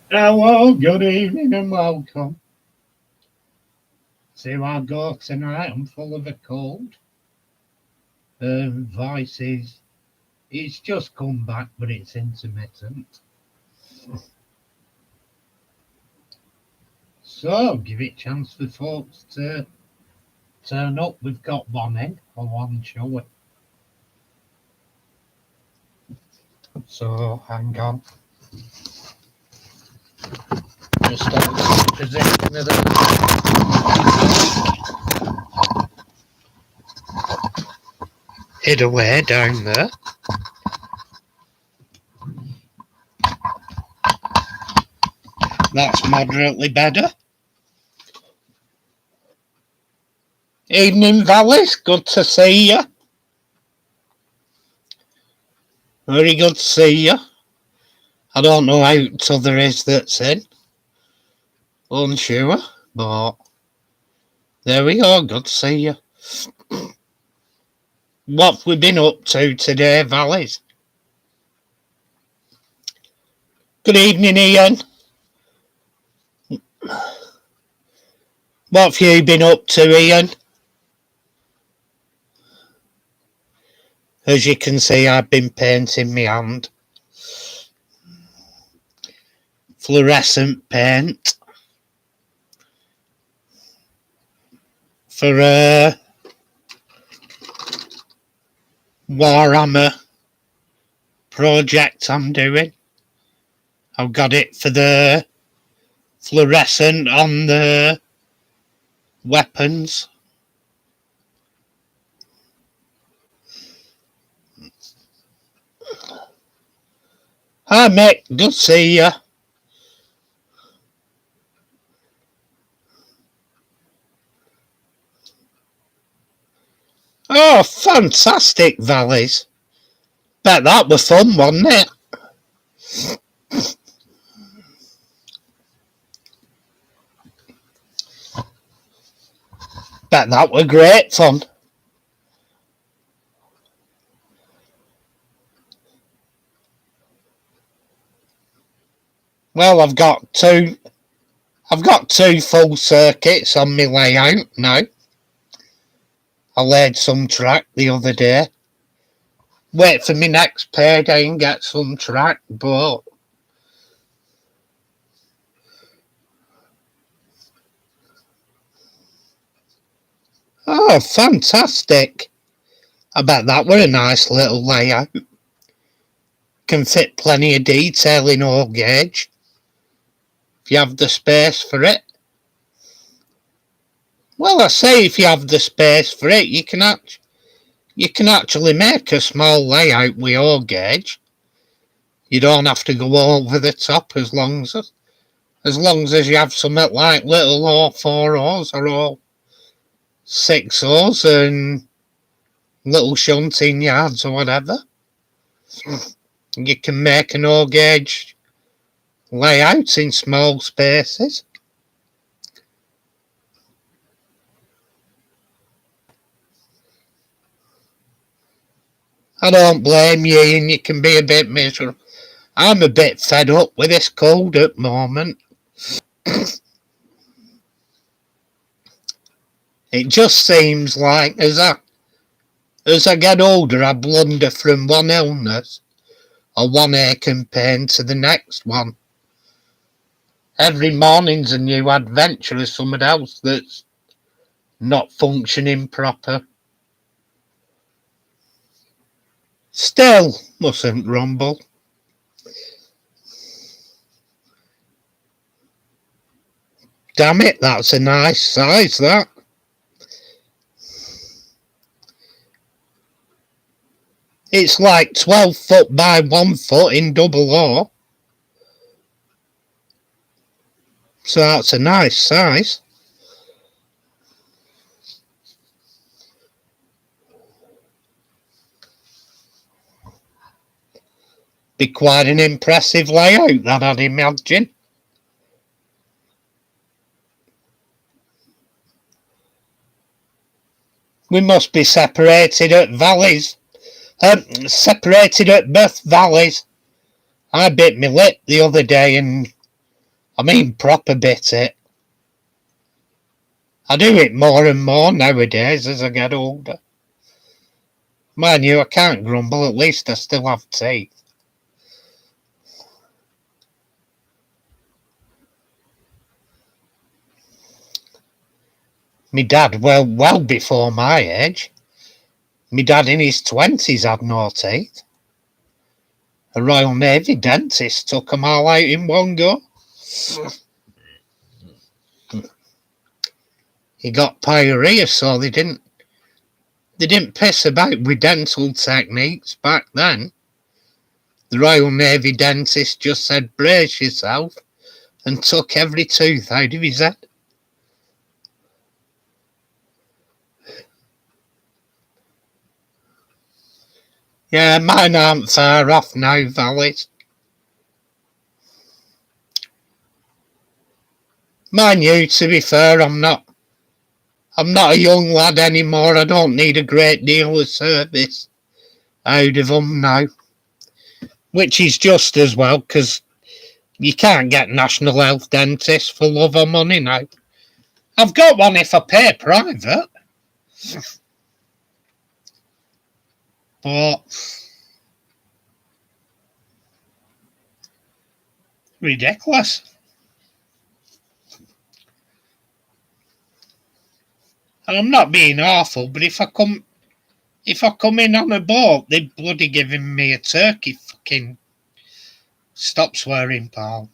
Hello, good evening and welcome. See how I go tonight. I'm full of a cold. Voice is, it's just come back, but it's intermittent. So give it a chance for folks to turn up. We've got one in for one show. So hang on. Just on the position of the hid away down there. That's moderately better. Evening, Vallis. Good to see you. Very good to see you. I don't know how t'other is that's in. Unsure, but there we go. Good to see you. What have we been up to today, Valleys? Good evening, Ian. What have you been up to, Ian? As you can see, I've been painting my hand. Fluorescent paint. For a Warhammer project I'm doing. I've got it for the fluorescent on the weapons. Hi, mate. Good to see you. Oh, fantastic, Valleys. Bet that was fun, wasn't it? Bet that were great fun. Well, I've got two full circuits on my layout now. I laid some track the other day. Wait for my next payday and get some track, but oh, fantastic. I bet that were a nice little layout. Can fit plenty of detail in all gauge. If you have the space for it. Well, I say if you have the space for it, you can actually make a small layout with all gauge. You don't have to go over the top as long as you have something like little O4Os or O6Os and little shunting yards or whatever. You can make an all gauge layout in small spaces. I don't blame you, and you can be a bit miserable. I'm a bit fed up with this cold at the moment. It just seems like as I get older, I blunder from one illness or one aching pain to the next one. Every morning's a new adventure of something else that's not functioning proper. Still, mustn't rumble. Damn it, that's a nice size, that. It's like 12 foot by 1 foot in double O. So that's a nice size. Be quite an impressive layout, that I'd imagine. We must be separated at valleys. Separated at both valleys. I bit my lip the other day and I mean proper bit it. I do it more and more nowadays as I get older. Mind you, I can't grumble, at least I still have teeth. Me dad, well before my age. Me dad in his 20s had no teeth. A Royal Navy dentist took 'em all out in one go. He got pyorrhea, so they didn't piss about with dental techniques back then. The Royal Navy dentist just said, brace yourself, and took every tooth out of his head. Yeah, mine aren't far off now, valleys. Mind you, to be fair, I'm not a young lad anymore. I don't need a great deal of service out of them now. Which is just as well, because you can't get national health dentists for love or money now. I've got one if I pay private. But ridiculous. And I'm not being awful, but if I come in on a boat, they'd bloody giving me a turkey fucking... Stop swearing, pal.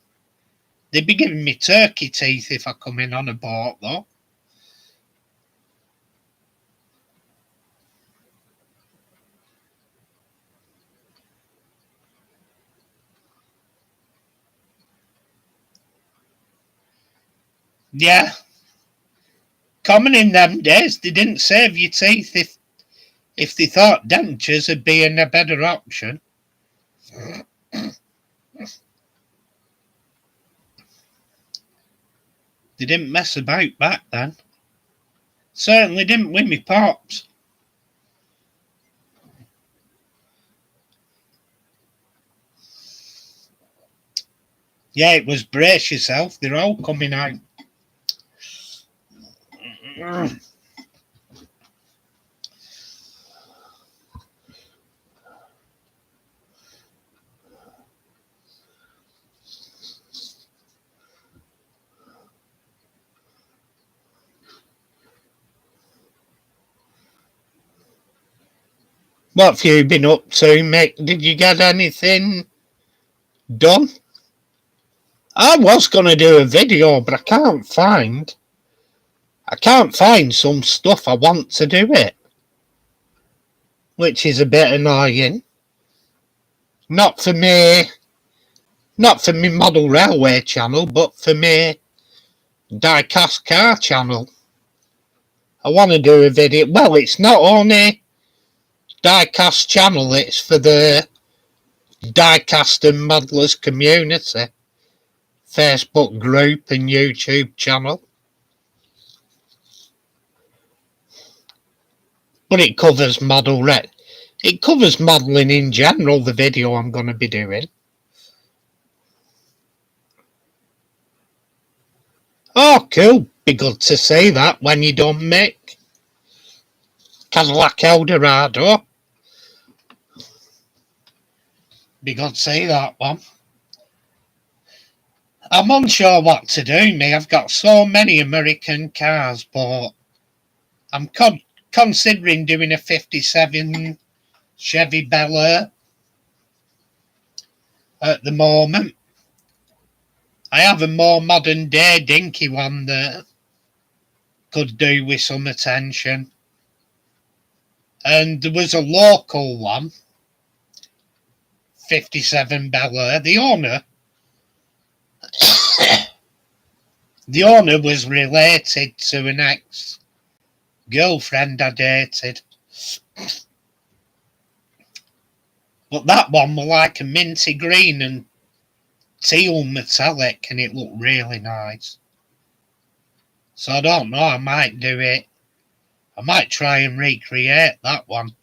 They'd be giving me turkey teeth if I come in on a boat, though. Yeah. Common in them days, they didn't save your teeth if they thought dentures would be a better option. They didn't mess about back then. Certainly didn't with me pops. Yeah, it was brace yourself. They're all coming out. What have you been up to, Mick? Did you get anything done? I was going to do a video, but I can't find some stuff I want to do it, which is a bit annoying. Not for me model railway channel, but for me die-cast car channel. I want to do a video. Well, it's not only die-cast channel, it's for the die-cast and modelers community Facebook group and YouTube channel. But it covers modelling in general, the video I'm going to be doing. Oh, cool. Be good to see that when you're done, Mick. Cadillac Eldorado. Be good to see that one. I'm unsure what to do, me. I've got so many American cars, but I'm considering doing a 57 Chevy Bel Air at the moment. I have a more modern day dinky one that could do with some attention. And there was a local one, 57 Bel Air. The owner was related to an ex-girlfriend I dated. But that one was like a minty green and teal metallic, and it looked really nice. So I don't know, I might do it. I might try and recreate that one.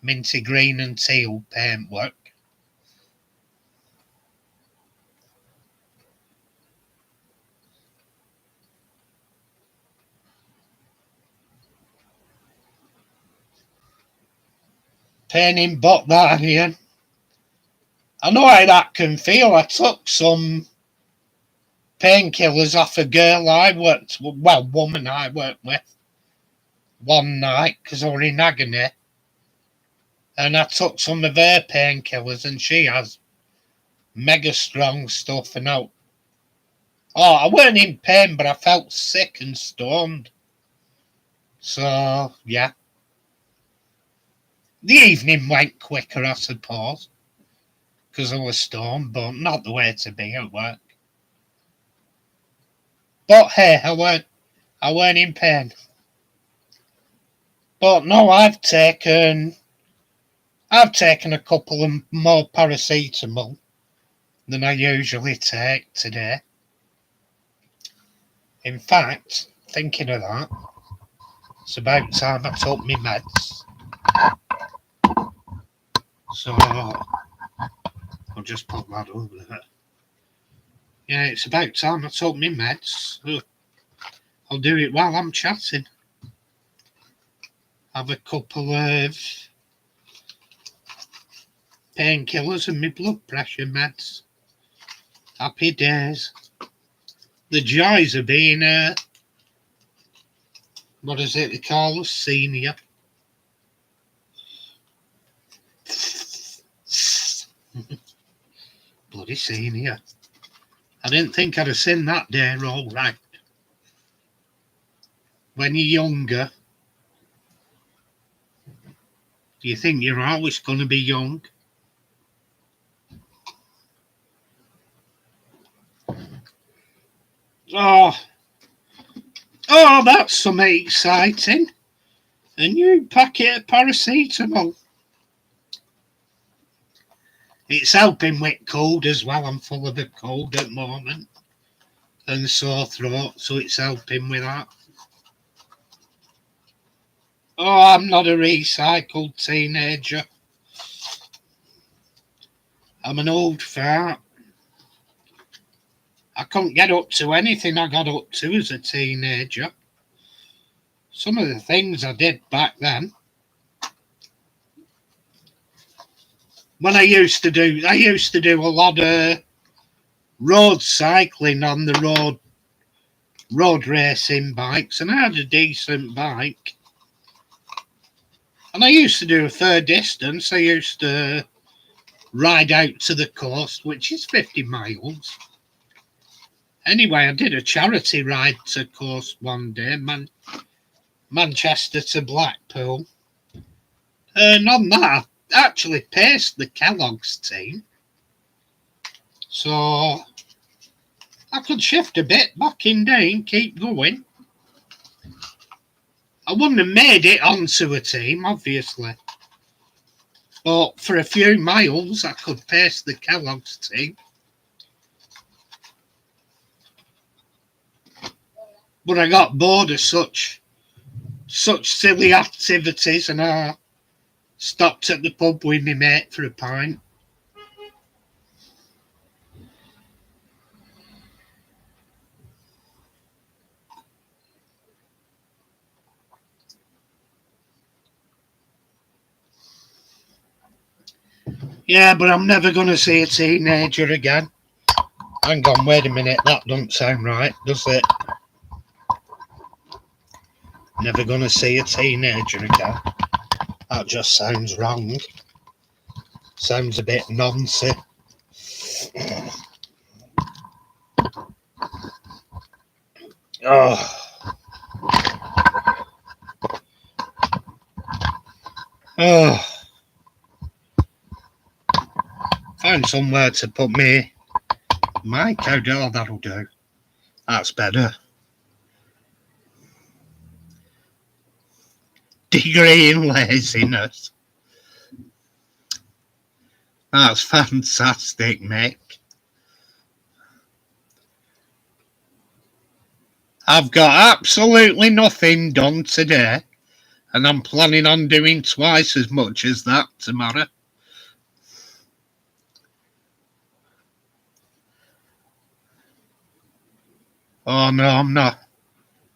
Minty green and teal paintwork. pain in butt, that, Ian. I know how that can feel. I took some painkillers off a girl woman I worked with one night because I was in agony. And I took some of her painkillers, and she has mega strong stuff. And I weren't in pain, but I felt sick and stoned. So, yeah. The evening went quicker, I suppose, because I was stoned, but not the way to be at work. But hey, I weren't in pain. But no, I've taken a couple of more paracetamol than I usually take today. In fact, thinking of that, it's about time I took my meds. So I'll just put that over there. Yeah, it's about time I took my meds. I'll do it while I'm chatting. Have a couple of painkillers and my blood pressure meds. Happy days. The joys of being what is it they call us, senior. Bloody senior. I didn't think I'd have seen that day all right. When you're younger, do you think you're always going to be young? Oh, that's something exciting. A new packet of paracetamol. It's helping with cold as well. I'm full of a cold at the moment and sore throat, so it's helping with that. Oh, I'm not a recycled teenager. I'm an old fart. I couldn't get up to anything I got up to as a teenager. Some of the things I did back then. When I used to do a lot of road cycling on the road racing bikes, and I had a decent bike. And I used to do a fair distance. I used to ride out to the coast, which is 50 miles. Anyway, I did a charity ride to coast one day, Manchester to Blackpool. And on that, I actually paced the Kellogg's team. So I could shift a bit back in day and keep going. I wouldn't have made it onto a team, obviously. But for a few miles, I could pace the Kellogg's team. But I got bored of such silly activities, and I stopped at the pub with my mate for a pint. Yeah, but I'm never going to see a teenager again. Hang on, wait a minute. That doesn't sound right, does it? Never going to see a teenager again. That just sounds wrong. Sounds a bit nonsense. Oh. Oh. Find somewhere to put me mic out. Oh, that'll do. That's better. Degree in laziness. That's fantastic, Mick. I've got absolutely nothing done today, and I'm planning on doing twice as much as that tomorrow. Oh no, I'm not.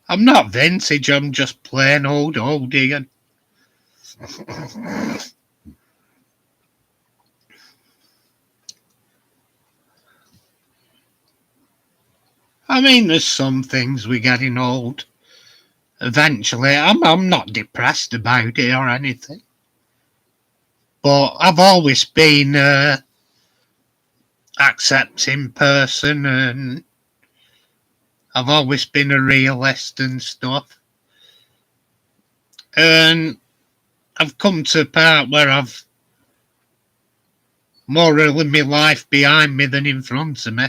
I'm not vintage, I'm just plain old Ian. I mean, there's some things we're getting old. Eventually, I'm not depressed about it or anything. But I've always been accepting person, and I've always been a realist and stuff. And I've come to a part where I've more of my life behind me than in front of me.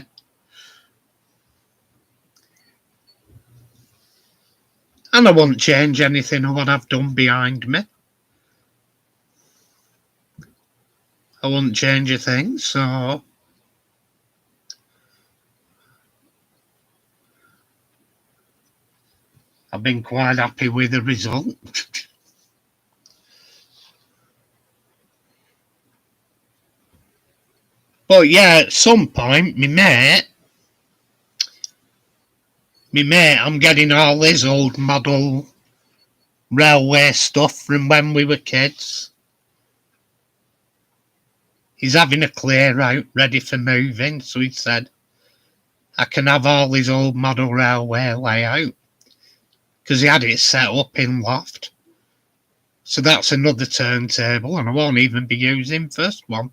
And I won't change anything of what I've done behind me. I won't change a thing, so I've been quite happy with the result. But yeah, at some point, me mate, I'm getting all his old model railway stuff from when we were kids. He's having a clear out ready for moving, so he said I can have all his old model railway layout because he had it set up in loft. So that's another turntable, and I won't even be using first one.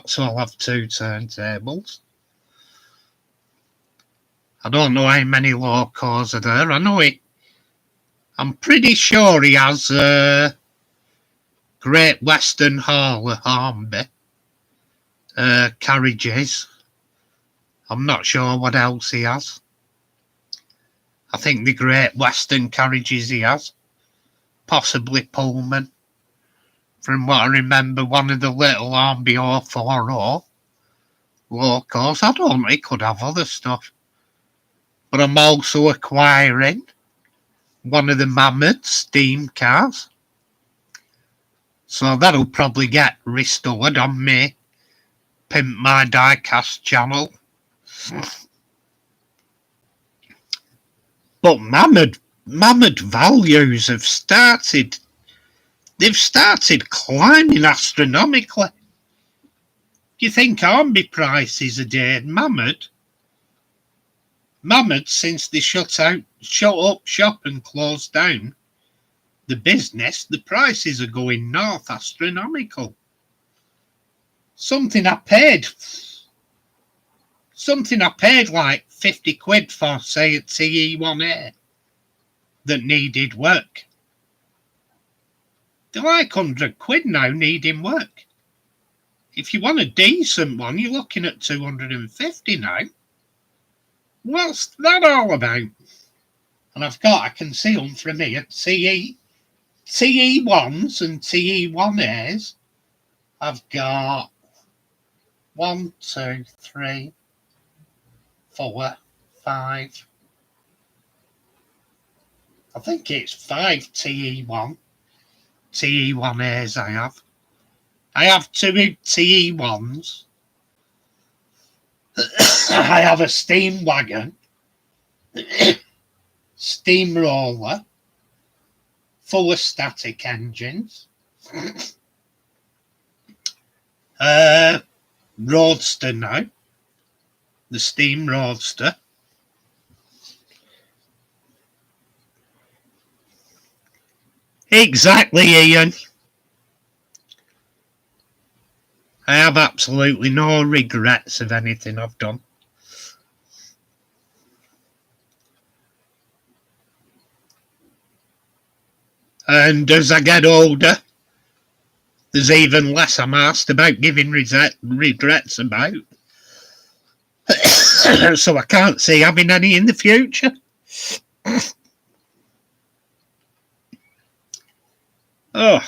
So I'll have two turntables. I don't know how many locos are there. I'm pretty sure he has Great Western Hall at Hornby carriages. I'm not sure what else he has. I think the Great Western carriages he has. Possibly Pullman. From what I remember, one of the little Hornby 040 locos. I don't know, he could have other stuff. But I'm also acquiring one of the Mammoth steam cars. So that'll probably get restored on me Pimp My Diecast channel. But Mammoth values have started. They've started climbing astronomically. Do you think Hornby prices are dead? Mammoth, since they shut up shop and closed down the business, the prices are going north, astronomical. Something I paid like 50 quid for, say, a TE1A that needed work. They're like 100 quid now needing work. If you want a decent one, you're looking at 250 now. What's that all about? And I can see them from here, TE1s and TE1As. I've got 1, 2, 3, 4, 5. I think it's 5 TE1As I have. I have 2 TE1s. I have a steam wagon, steamroller, full of static engines, roadster now, the steam roadster. Exactly, Ian. I have absolutely no regrets of anything I've done. And as I get older, there's even less I'm asked about giving regrets about. So I can't see having any in the future. Oh.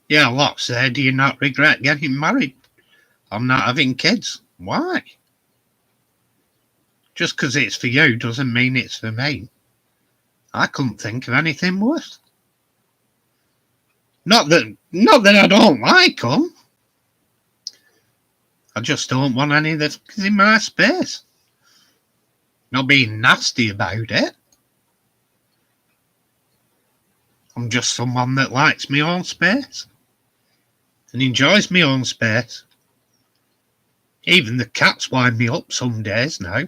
Yeah, Locke said, do you not regret getting married? I'm not having kids. Why? Just because it's for you doesn't mean it's for me. I couldn't think of anything worse. Not that I don't like them. I just don't want any that's in my space. Not being nasty about it. I'm just someone that likes my own space and enjoys my own space. Even the cats wind me up some days now.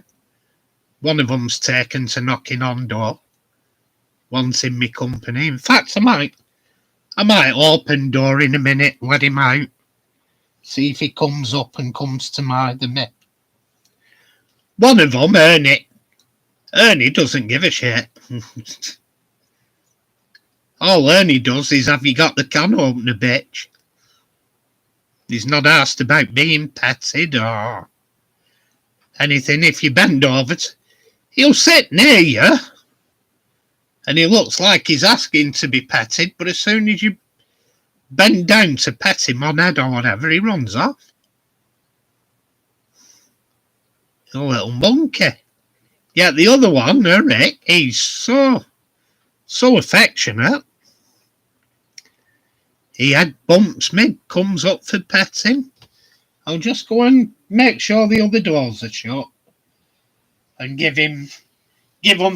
One of them's taken to knocking on door, wanting me company. In fact, I might open door in a minute, let him out, see if he comes up and comes to mither me. One of them, Ernie doesn't give a shit. All Ernie does is have you got the can opener, bitch. He's not asked about being petted or anything. If you bend over, he'll sit near you, and he looks like he's asking to be petted, but as soon as you bend down to pet him on head or whatever, he runs off. A little monkey. Yeah, the other one, Eric, he's so affectionate. He head bumps me, comes up for petting. I'll just go and make sure the other doors are shut and give him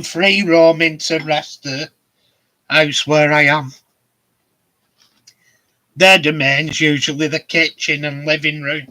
free roaming to rest the house where I am. Their domain's usually the kitchen and living room.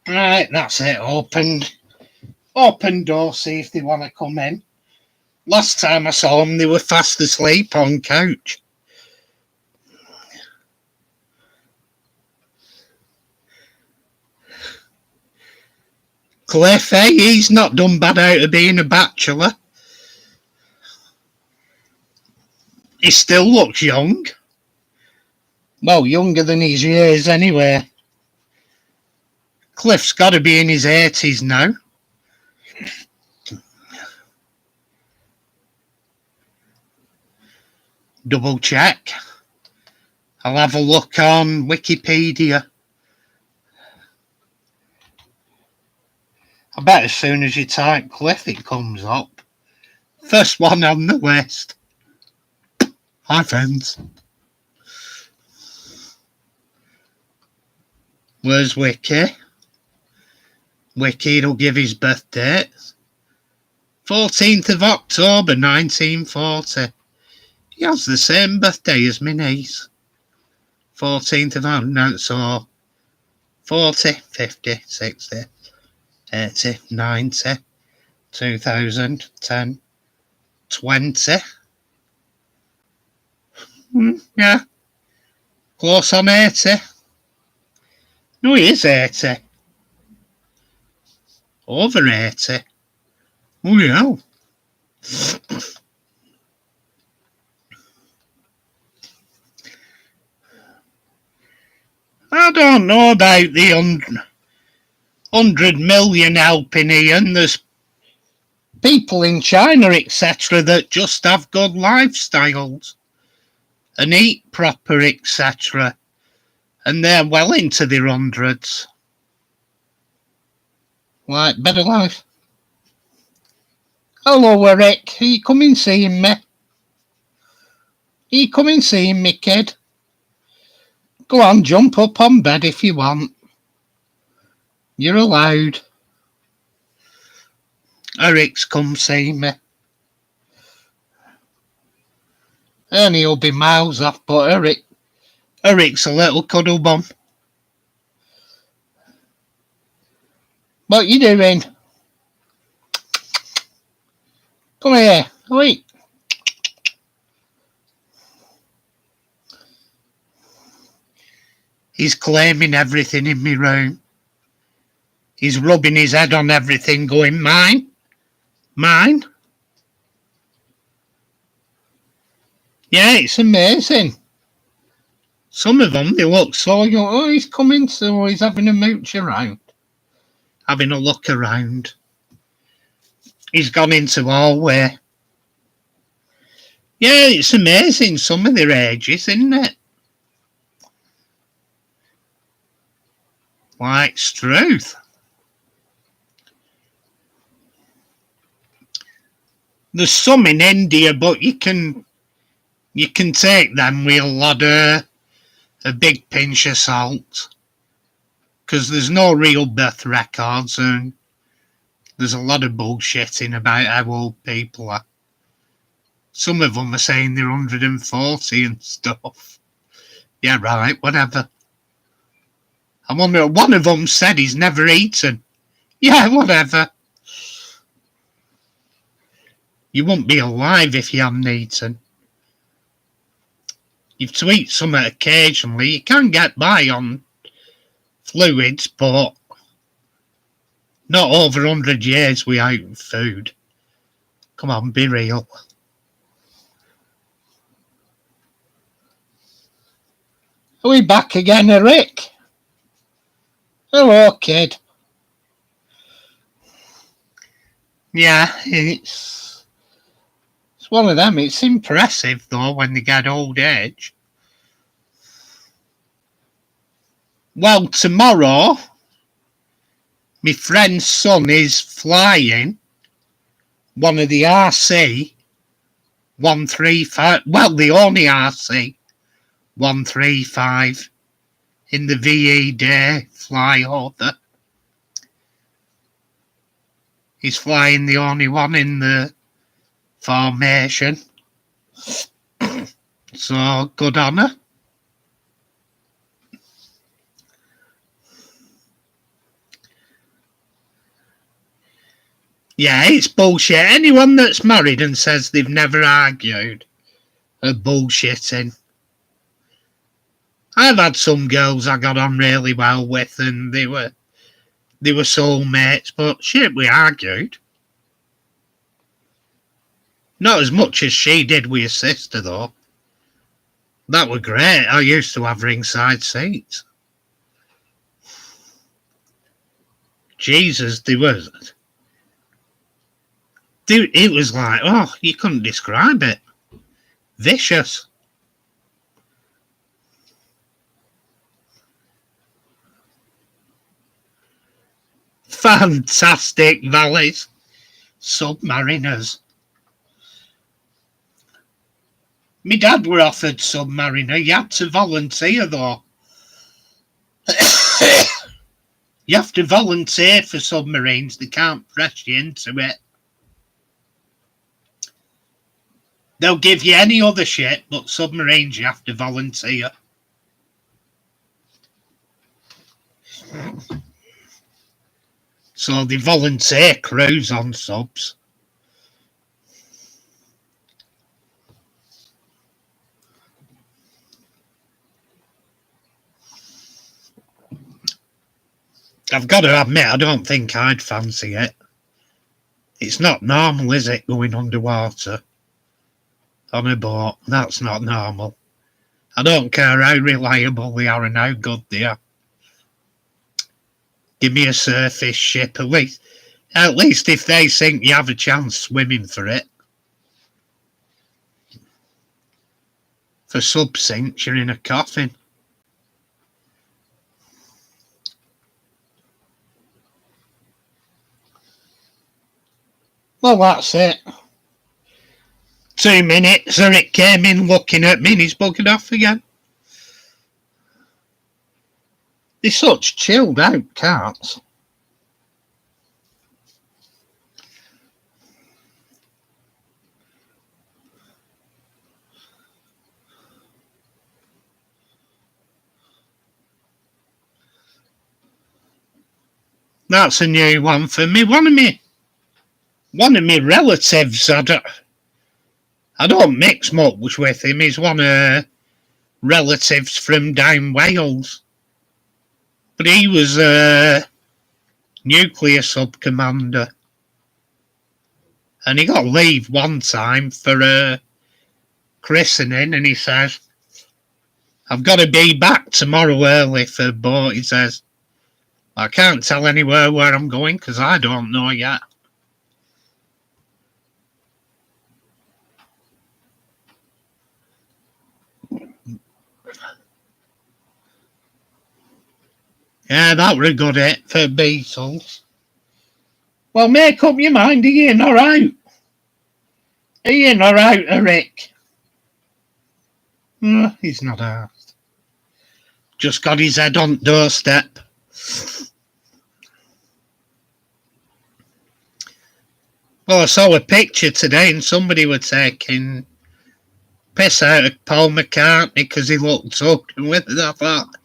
Right, that's it. Open door, see if they want to come in. Last time I saw them, they were fast asleep on couch. Cliff, he's not done bad out of being a bachelor. He still looks young. Well, younger than his years anyway. Cliff's got to be in his 80s now. Double check. I'll have a look on Wikipedia. I bet as soon as you type Cliff, it comes up. First one on the list. Hi, friends. Where's Wiki? Wiki'll give his birth date. 14th of October 1940. He has the same birthday as my niece. 14th of October, no, so 40, 50, 60, 80, 90, 2000, 10, 20. Yeah. Close on 80. No, he is 80. Over 80. Oh, yeah. I don't know about the 100 million helping Ian. There's people in China, etc., that just have good lifestyles and eat proper, etc., and they're well into their hundreds. Like better life. Hello, Eric. Are you coming seeing me? Are you coming seeing me, kid? Go on, jump up on bed if you want. You're allowed. Eric's come see me. Ernie'll be miles off, but Eric's a little cuddle bum. What you doing? Come here. Wait. He's claiming everything in my room. He's rubbing his head on everything going, mine, mine. Yeah, it's amazing. Some of them, they look so, oh, he's coming, so he's having a mooch around. Having a look around. He's gone into hallway. Yeah, it's amazing, some of their ages, isn't it? Like truth. There's some in India, but you can take them with a lot of a big pinch of salt, because there's no real birth records and there's a lot of bullshitting about how old people are. Some of them are saying they're 140 and stuff. Yeah, right, whatever. I wonder, one of them said he's never eaten. Yeah, whatever. You wouldn't be alive if you hadn't eaten. You've to eat something occasionally. You can get by on fluids, but not over 100 years without food. Come on, be real. Are we back again, Eric? Hello, kid. Yeah, it's one of them. It's impressive, though, when they get old age. Well, tomorrow, my friend's son is flying one of the RC 135, well, the only RC 135 in the VE Day flyover. He's flying the only one in the formation. So, good honour. Yeah, it's bullshit. Anyone that's married and says they've never argued are bullshitting. I've had some girls I got on really well with and they were soulmates, but shit, we argued. Not as much as she did with her sister, though. That were great. I used to have ringside seats. Jesus, it was like, oh, you couldn't describe it. Vicious. Fantastic valleys. Submariners. My dad were offered Submariner. You had to volunteer, though. You have to volunteer for submarines. They can't press you into it. They'll give you any other shit, but submarines you have to volunteer. So they volunteer crews on subs. I've got to admit, I don't think I'd fancy it. It's not normal, is it, going underwater on a boat? That's not normal. I don't care how reliable they are and how good they are. Give me a surface ship, at least if they sink, you have a chance swimming for it. For sub-sinks, you're in a coffin. Well, that's it. 2 minutes, Eric came in looking at me and he's buggered off again. They're such chilled out cats. That's a new one for me. One of my relatives, I don't mix much with him. He's one of relatives from down Wales. But he was nuclear sub-commander. And he got leave one time for a christening, and he says, I've got to be back tomorrow early for boat. He says, I can't tell anywhere where I'm going because I don't know yet. Yeah, that were a good hit for Beatles. Well, make up your mind, are you in or out? Are you in or out, Eric? He's not asked. Just got his head on doorstep. Well, I saw a picture today and somebody were taking piss out of Paul McCartney because he looked old. And with it, I thought,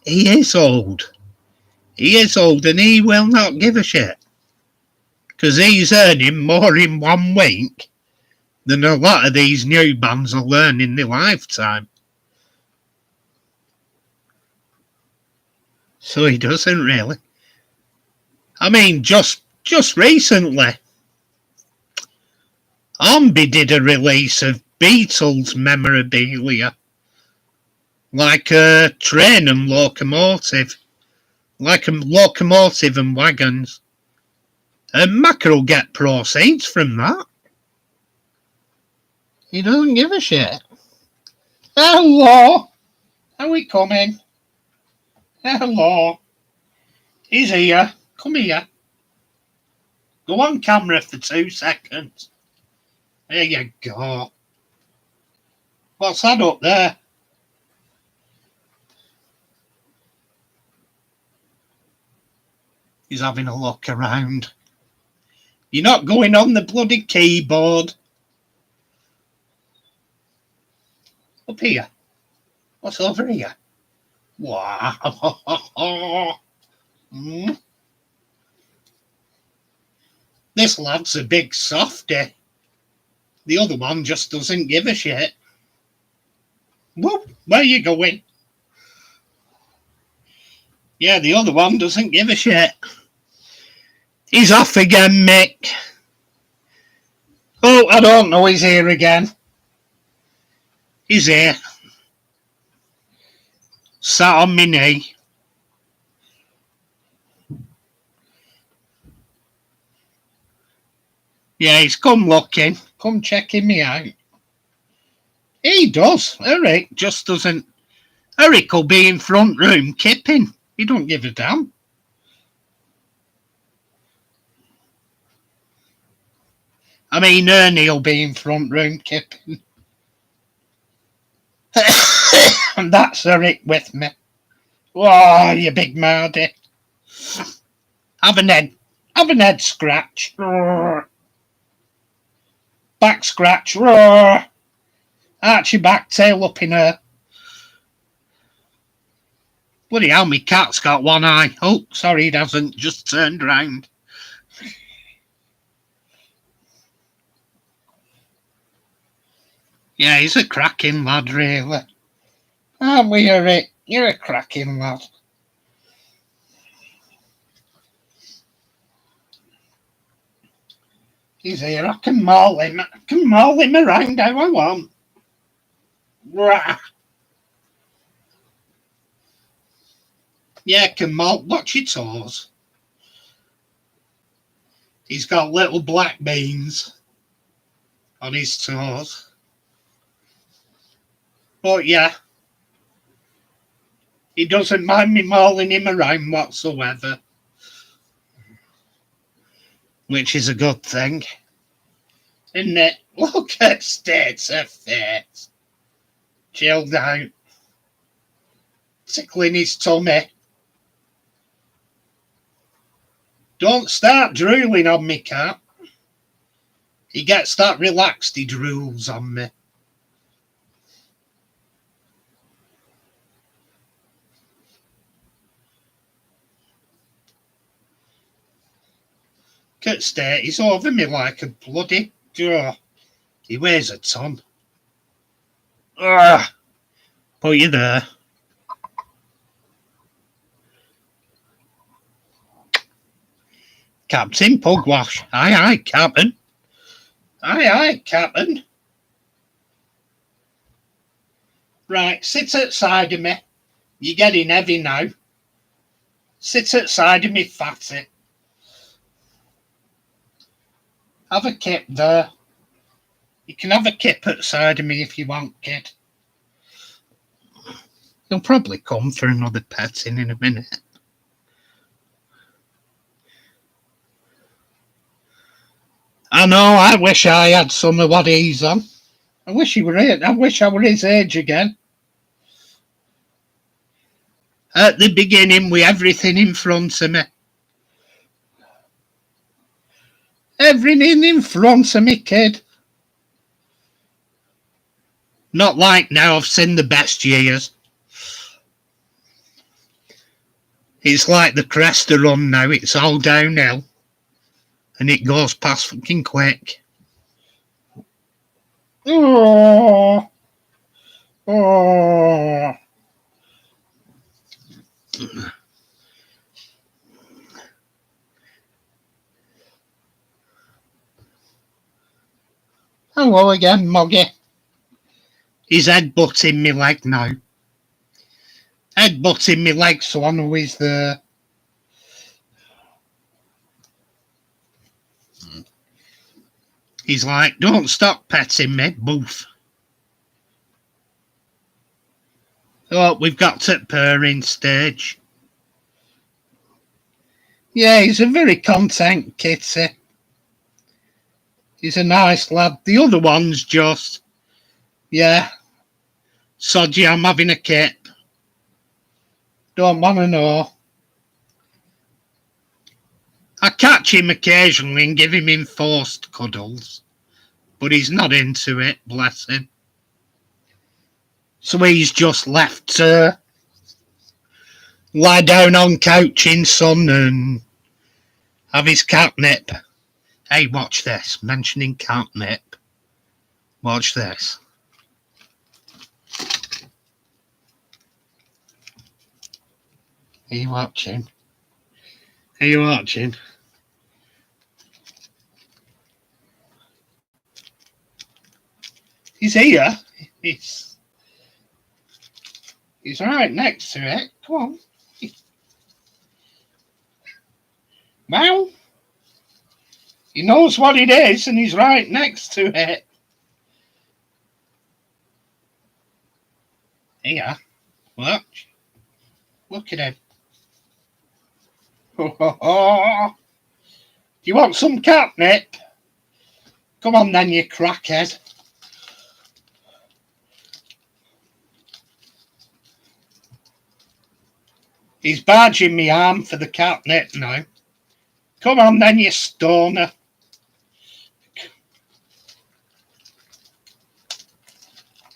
he is old. He is old and he will not give a shit. Because he's earning more in 1 week than a lot of these new bands will earn in their lifetime. So he doesn't really. I mean, just recently, Ombi did a release of Beatles memorabilia, like a train and locomotive, like a locomotive and wagons. And Macca will get proceeds from that. He doesn't give a shit. Hello, are we coming? Hello, he's here. Come here. Go on camera for 2 seconds. There you go. What's that up there? He's having a look around. You're not going on the bloody keyboard. Up here. What's over here? Wow. This lad's a big softy. The other one just doesn't give a shit. Whoop, where you going? Yeah, the other one doesn't give a shit. He's off again, Mick. Oh, I don't know, he's here again. He's here. Sat on my knee. Yeah, he's come looking. Come checking me out. He does. Eric just doesn't. Eric will be in front room kipping. He don't give a damn. I mean, Ernie will be in front room kipping. And that's Eric with me. Oh, you big mardy. Have an head scratch. Back scratch. Arch your back, tail up in her. Bloody hell, my cat's got one eye. Oh, sorry, it hasn't. Just turned round. Yeah, he's a cracking lad, really. Aren't we, Eric? You're a cracking lad. He's here. I can maul him. I can maul him around how I want. Rah. Yeah, can maul. Watch your toes. He's got little black beans on his toes. But yeah, he doesn't mind me mauling him around whatsoever. Which is a good thing. Isn't it? Look at State's face. Chilled out. Tickling his tummy. Don't start drooling on me, cat. He gets that relaxed, he drools on me. Look at State, he's over me like a bloody... He weighs a ton. Put you there. Captain Pugwash. Aye, aye, Captain. Aye, aye, Captain. Right, sit outside of me. You're getting heavy now. Sit outside of me, fatty. Have a kip there. You can have a kip outside of me if you want, kid. He'll probably come for another petting in a minute. I know, I wish I had some of what he's on. I wish he were it. I wish I were his age again. At the beginning, with everything in front of me. Everything in front of me, kid. Not like now, I've seen the best years. It's like the Cresta run now, it's all downhill. And it goes past fucking quick. Oh. Oh. Hello again, Moggy. He's headbutting me leg now. Headbutting me leg so I know he's there. He's like, don't stop petting me, boof. Oh, we've got to purring stage. Yeah, he's a very content kitty. He's a nice lad. The other one's just, yeah, sodgy, I'm having a kip. Don't want to know. I catch him occasionally and give him enforced cuddles, but he's not into it, bless him. So he's just left to lie down on couch in sun and have his catnip. Hey, watch this. Mentioning catnip. Watch this. Are you watching? Are you watching? He's here. He's right next to it. Come on. Well, he knows what it is and he's right next to it. Here. Watch. Look at him. Do you want some catnip? Come on then, you crackhead. He's barging me arm for the catnip now. Come on then, you stoner.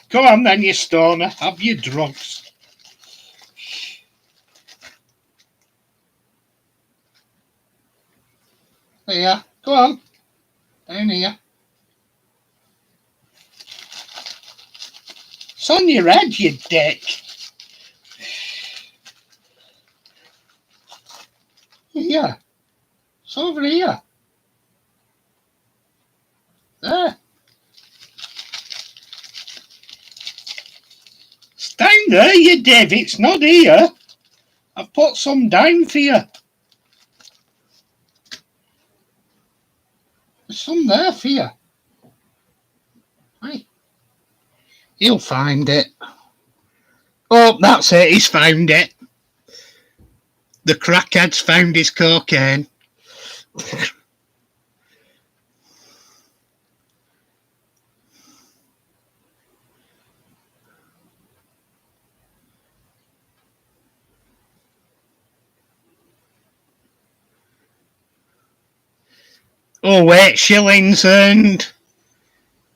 Come on then, you stoner. Have your drugs. Here, go on. Down here. It's on your head, you dick. Here. It's over here. There. It's down there, you div. It's not here. I've put some down for you. There's some there for you. Hey. He'll find it. Oh, that's it. He's found it. The crackhead's found his cocaine. Oh, 8 shillings and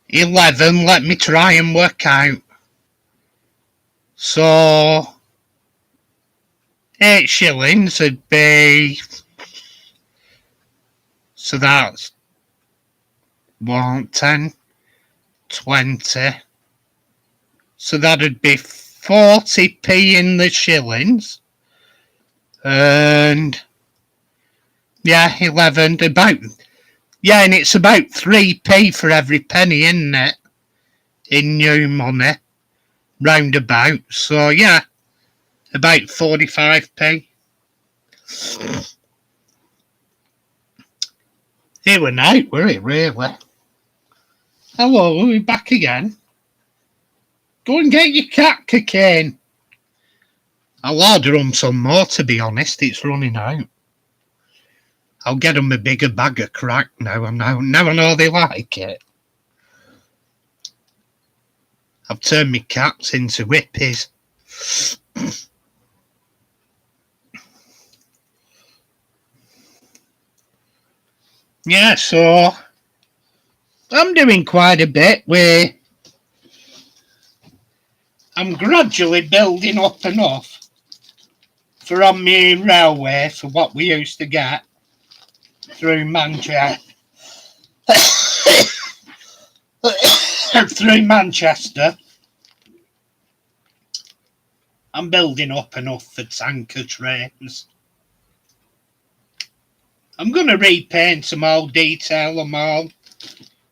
11. Let me try and work out. So 8 shillings would be, so that's 1, 10, 20. So that'd be 40p in the shillings and Yeah, 11. About. Yeah, and it's about 3p for every penny, isn't it? In new money. Roundabout. So, yeah, about 45p. It were night, were it, really? Hello, are we back again? Go and get your cat, cocaine. I'll order some more, to be honest. It's running out. I'll get a bigger bag of crack now. Now I know they like it. I've turned my cats into hippies. Yeah, so I'm doing quite a bit. I'm gradually building up enough for on my railway for what we used to get through Manchester. Through Manchester. I'm building up enough for tanker trains. I'm going to repaint them all, detail them all,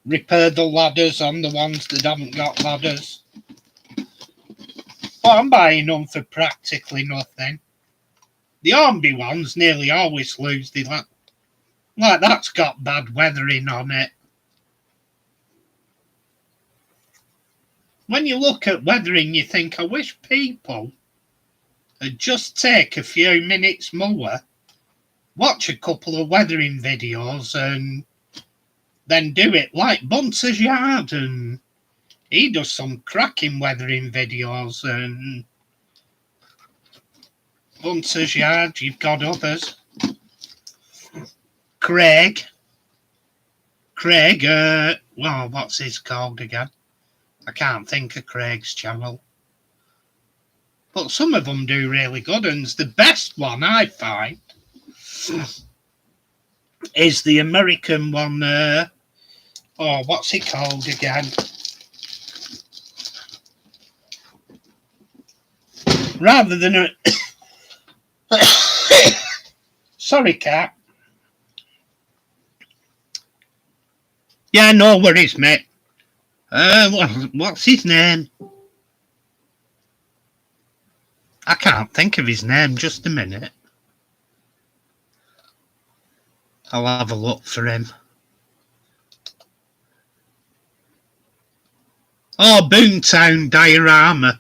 repair the ladders on the ones that haven't got ladders. But I'm buying them for practically nothing. The Hornby ones nearly always lose the like that's got bad weathering on it. When you look at weathering, you think, I wish people would just take a few minutes more, watch a couple of weathering videos, and then do it like Bunter's Yard. And he does some cracking weathering videos. And Bunter's Yard, you've got others. Craig, well, what's his called again? I can't think of Craig's channel. But some of them do really good, and the best one I find is the American one. What's it called again? Rather than a... Sorry, cat. Yeah, no worries, mate. What's his name? I can't think of his name. Just a minute. I'll have a look for him. Oh, Boomtown Diorama.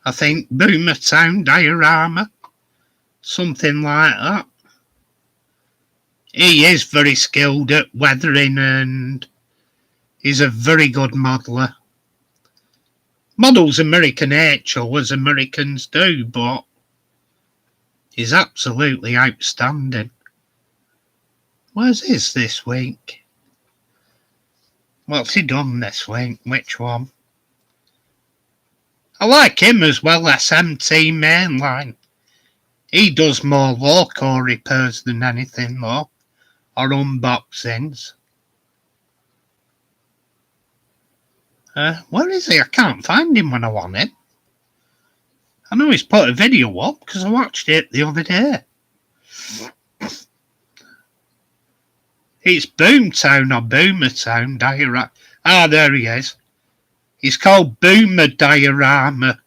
I think Boomertown Diorama. Something like that. He is very skilled at weathering and he's a very good modeller. Models American nature as Americans do, but he's absolutely outstanding. Where's his this week? What's he done this week? Which one? I like him as well, SMT Mainline. He does more local repairs than anything though, or unboxings. Where is he? I can't find him when I want him. I know he's put a video up because I watched it the other day. It's Boomtown or Boomertown Diorama. Ah, there he is. He's called Boomer Diorama.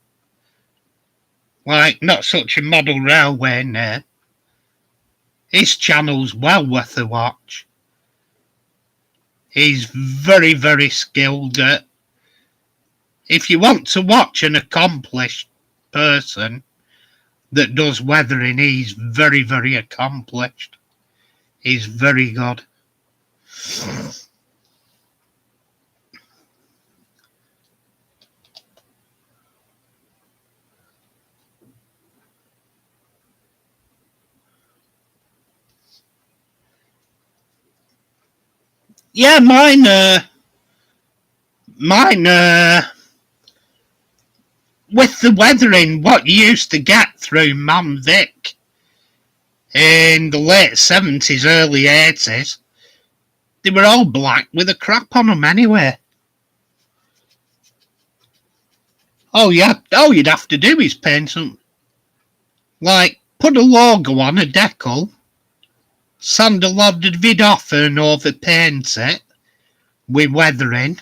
Like, not such a model railway name. His channel's well worth a watch. He's very, very skilled at... If you want to watch an accomplished person that does weathering, he's very, very accomplished. He's very good. Yeah, mine, with the weathering, what you used to get through Mam Vic in the late 70s, early 80s, they were all black with a crap on them anyway. All you'd have to do is paint some, like, put a logo on a decal sand a lot of it off and overpaint it with weathering,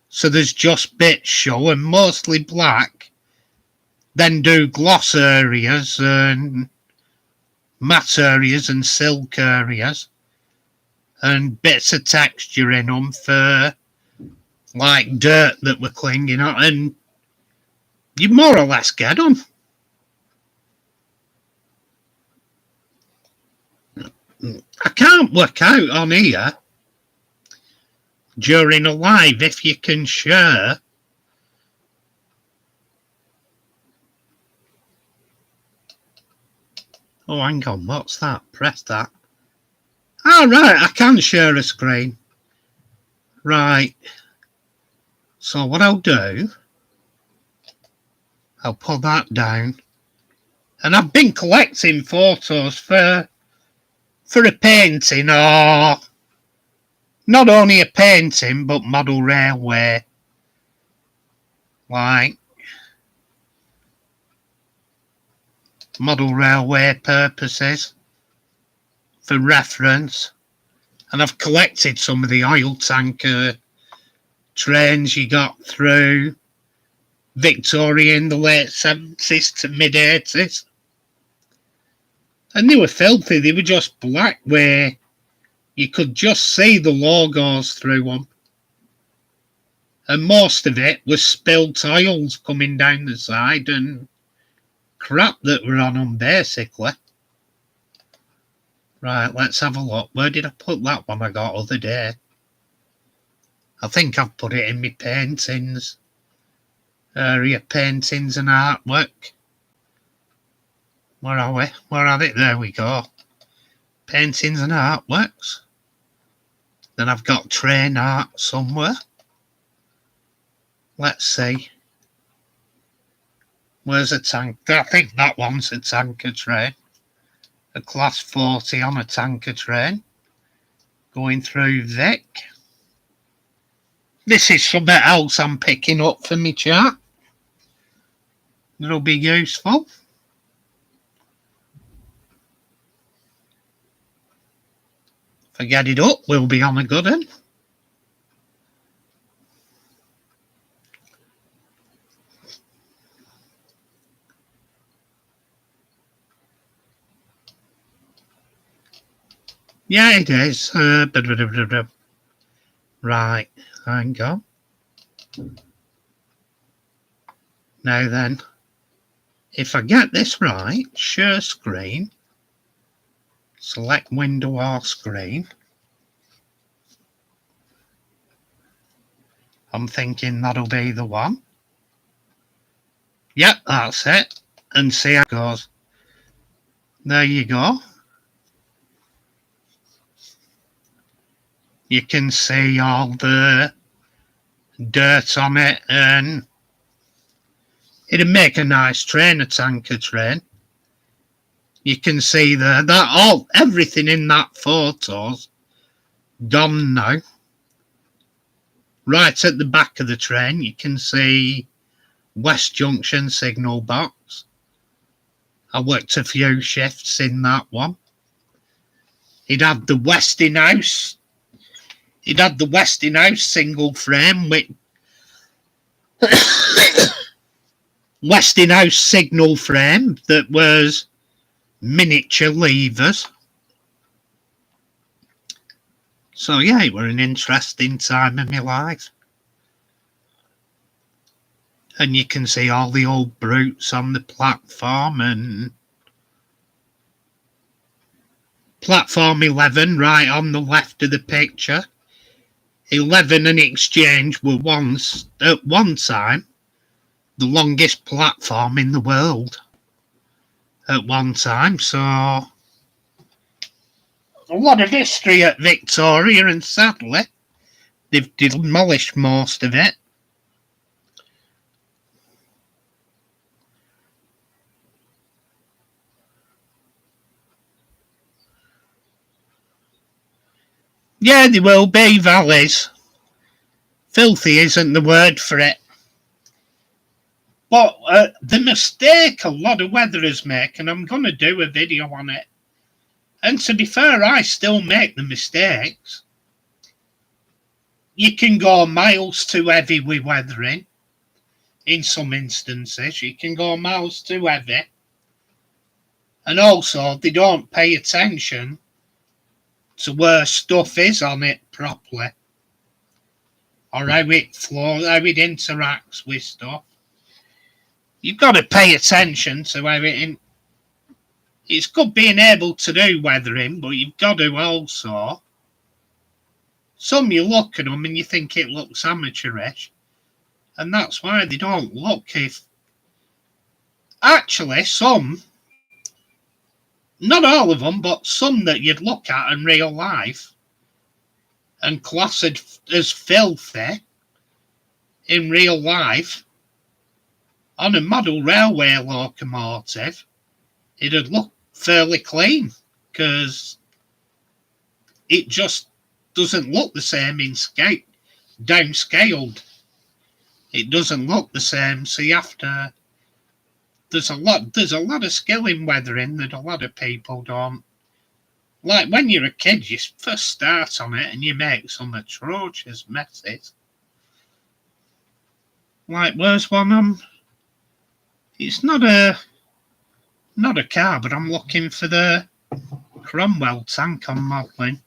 so there's just bits show and mostly black. Then do gloss areas and matte areas and silk areas and bits of texture in them for like dirt that we're clinging on, and you more or less get them. I can't work out on here during a live if you can share. Oh, hang on, what's that? Press that. Oh, right, I can share a screen. Right. So what I'll do, I'll put that down. And I've been collecting photos for a painting, or not only a painting, but model railway. Like model railway purposes, for reference. And I've collected some of the oil tanker trains you got through Victoria in the late 70s to mid 80s. And they were filthy, they were just black, where you could just see the logos through them. And most of it was spilled oils coming down the side and crap that were on them, basically. Right, let's have a look. Where did I put that one I got other day? I think I've put it in my paintings. Area paintings and artwork. Where are we? Where are they? There we go. Paintings and artworks. Then I've got train art somewhere. Let's see. Where's a tank? I think that one's a tanker train. A class 40 on a tanker train. Going through Vic. This is something else I'm picking up for me chat. It'll be useful. If I get it up, we'll be on a good one. Yeah, it is. Right, hang on. Now then, if I get this right, share screen, select window or screen. I'm thinking that'll be the one. Yep, that's it. And see how it goes. There you go. You can see all the dirt on it, and it'd make a nice train, a tanker train. You can see that everything in that photo's gone now. Right at the back of the train, you can see West Junction signal box. I worked a few shifts in that one. It had the Westinghouse. It had the Westinghouse single frame with Westinghouse signal frame that was miniature levers. So yeah, it were an interesting time in my life. And you can see all the old brutes on the platform, and platform 11 right on the left of the picture. 11 and Exchange were once, at one time, the longest platform in the world. At one time, so a lot of history at Victoria, and sadly, they've demolished most of it. Yeah, there will be valleys. Filthy isn't the word for it. But the mistake a lot of weatherers make, and I'm going to do a video on it, And to be fair, I still make the mistakes. You can go miles too heavy with weathering. In some instances, you can go miles too heavy. And also, they don't pay attention to where stuff is on it properly. Or how it flows, how it interacts with stuff. You've got to pay attention to how it... It's good being able to do weathering, but you've got to also... Some you look at them and you think it looks amateurish. And that's why they don't look. If actually, some... Not all of them, but some that you'd look at in real life and class as filthy in real life, on a model railway locomotive, it'd look fairly clean, because it just doesn't look the same in scale, downscaled. It doesn't look the same, so you have to... There's a lot of skill in weathering that a lot of people don't. Like when you're a kid, you first start on it and you make some atrocious messes. Like where's one? It's not a car, but I'm looking for the Cromwell tank I'm modelling.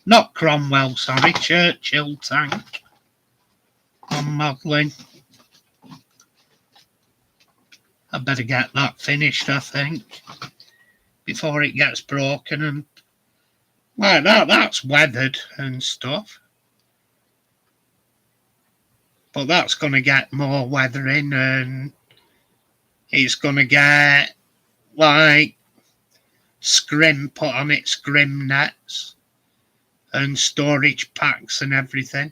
Not Cromwell, sorry, Churchill tank I'm modelling. I better get that finished, I think, before it gets broken. And like that, that's weathered and stuff. But that's going to get more weathering, and it's going to get like scrim put on its scrim nets and storage packs and everything.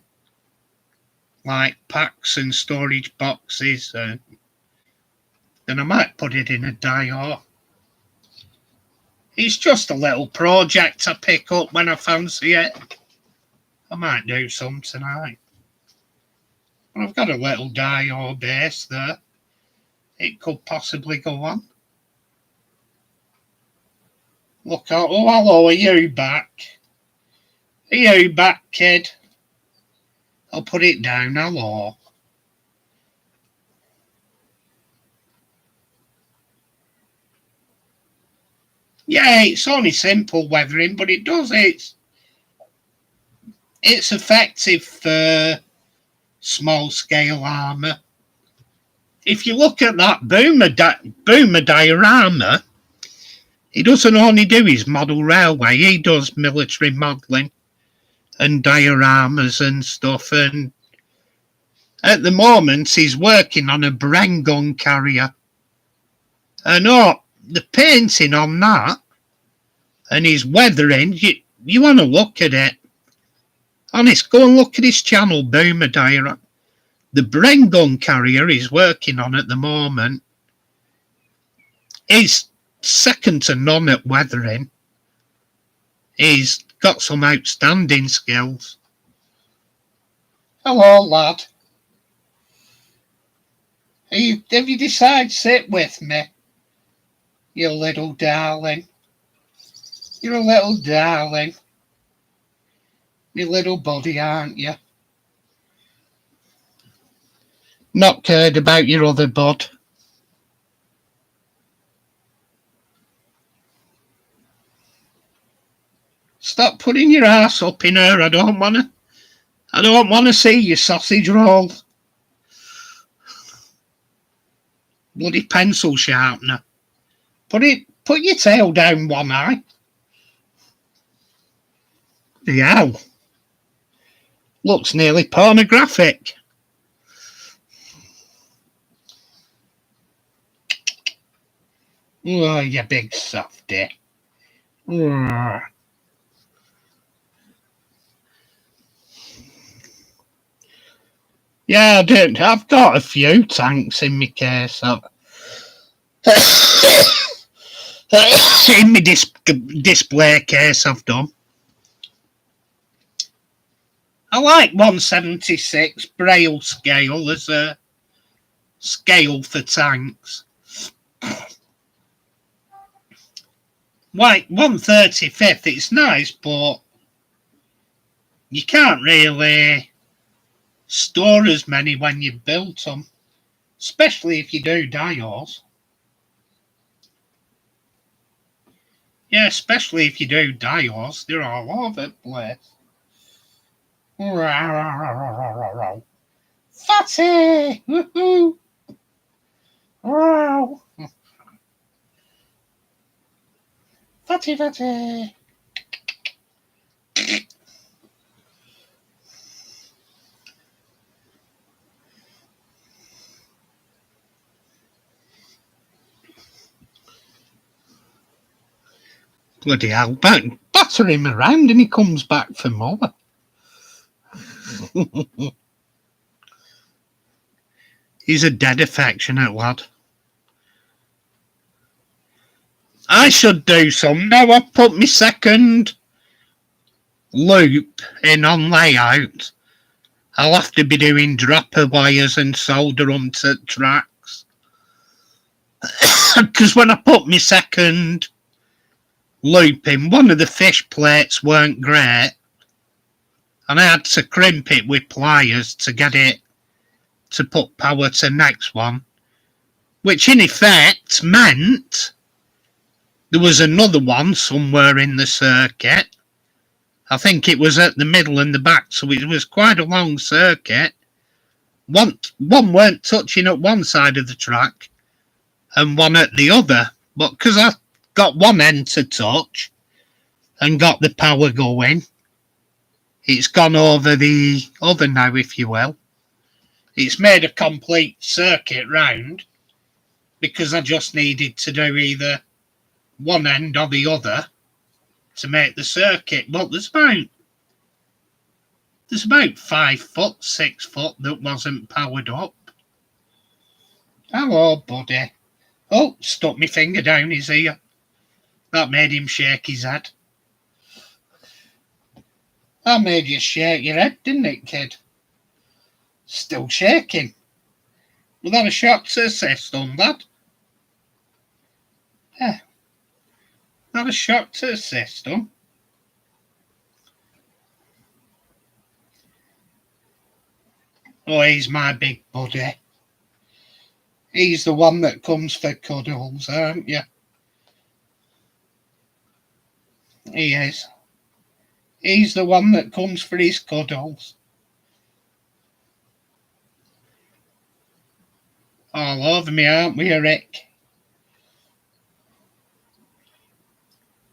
Like packs and storage boxes, and I might put it in a dio. It's just a little project I pick up when I fancy it. I might do some tonight. But I've got a little dio base there. It could possibly go on. Look out. Oh, hello, are you back? Are you back, kid? I'll put it down, hello. Yeah, it's only simple weathering, but it does. It's effective for small-scale armour. If you look at that boomer diorama, he doesn't only do his model railway, he does military modelling and dioramas and stuff. And at the moment, he's working on a Bren gun carrier. And the painting on that and his weathering, you want to look at it. Honest, go and look at his channel, Boomer Diorama. The Bren gun carrier he's working on at the moment is second to none at weathering. He's got some outstanding skills. Hello, lad. Have you decided to sit with me? You little darling. You're a little darling. You little buddy, aren't you? Not cared about your other bud. Stop putting your ass up in her. I don't wanna see your sausage roll. Bloody pencil sharpener. Put your tail down one eye. Yeah. Looks nearly pornographic. Oh, you big softy. Oh. Yeah, I did. I've got a few tanks in my case. In my display case, I've done. I like 176 Braille scale as a scale for tanks. Why, 1/35th, it's nice, but you can't really store as many when you've built them, especially if you do dials. Yeah, especially if you do dials, they're all over the place. Fatty! Woohoo! Wow! Fatty, fatty! Bloody hell, batter him around and he comes back for more. He's a dead affectionate lad. I should do some. Now I've put my second loop in on layout. I'll have to be doing dropper wires and solder them to tracks. Because when I put my second loop in, one of the fish plates weren't great. And I had to crimp it with pliers to get it to put power to the next one. Which in effect meant there was another one somewhere in the circuit. I think it was at the middle and the back, so it was quite a long circuit. One weren't touching at one side of the track and one at the other. But because I got one end to touch and got the power going, it's gone over the other now, if you will. It's made a complete circuit round because I just needed to do either one end or the other to make the circuit. But there's about 5 foot, 6 foot that wasn't powered up. Hello, buddy. Oh, stuck my finger down his ear. That made him shake his head. That made you shake your head, didn't it, kid? Still shaking. Was that a shock to the system, lad? Yeah. Not a shock to the system. Oh, he's my big buddy. He's the one that comes for cuddles, aren't you? He is. He's the one that comes for his cuddles. All over me, aren't we, Rick?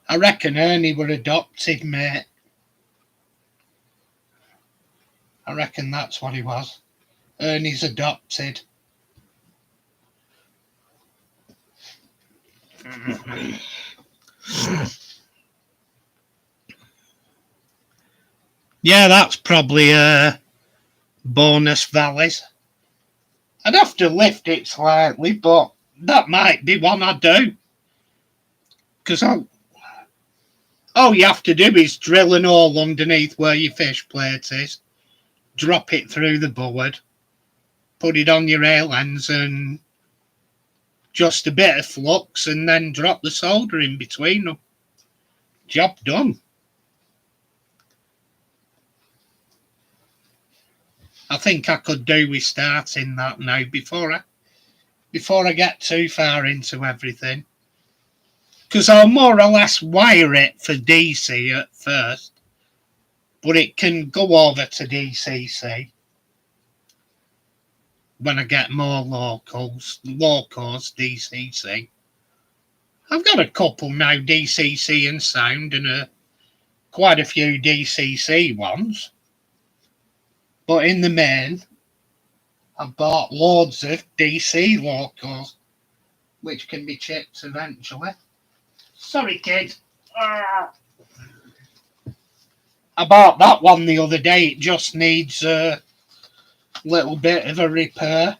I reckon Ernie were adopted, mate. I reckon that's what he was. Ernie's adopted. Yeah, that's probably bonus valleys. I'd have to lift it slightly, but that might be one I do. Because all you have to do is drill an hole underneath where your fish plate is, drop it through the board, put it on your rail ends and just a bit of flux, and then drop the solder in between them. Job done. I think I could do with starting that now before I get too far into everything. Because I'll more or less wire it for DC at first, but it can go over to DCC when I get more locals DCC. I've got a couple now, DCC and sound, and quite a few DCC ones. But in the main, I've bought loads of DC locals, which can be chipped eventually. Sorry, kid. I bought that one the other day. It just needs a little bit of a repair.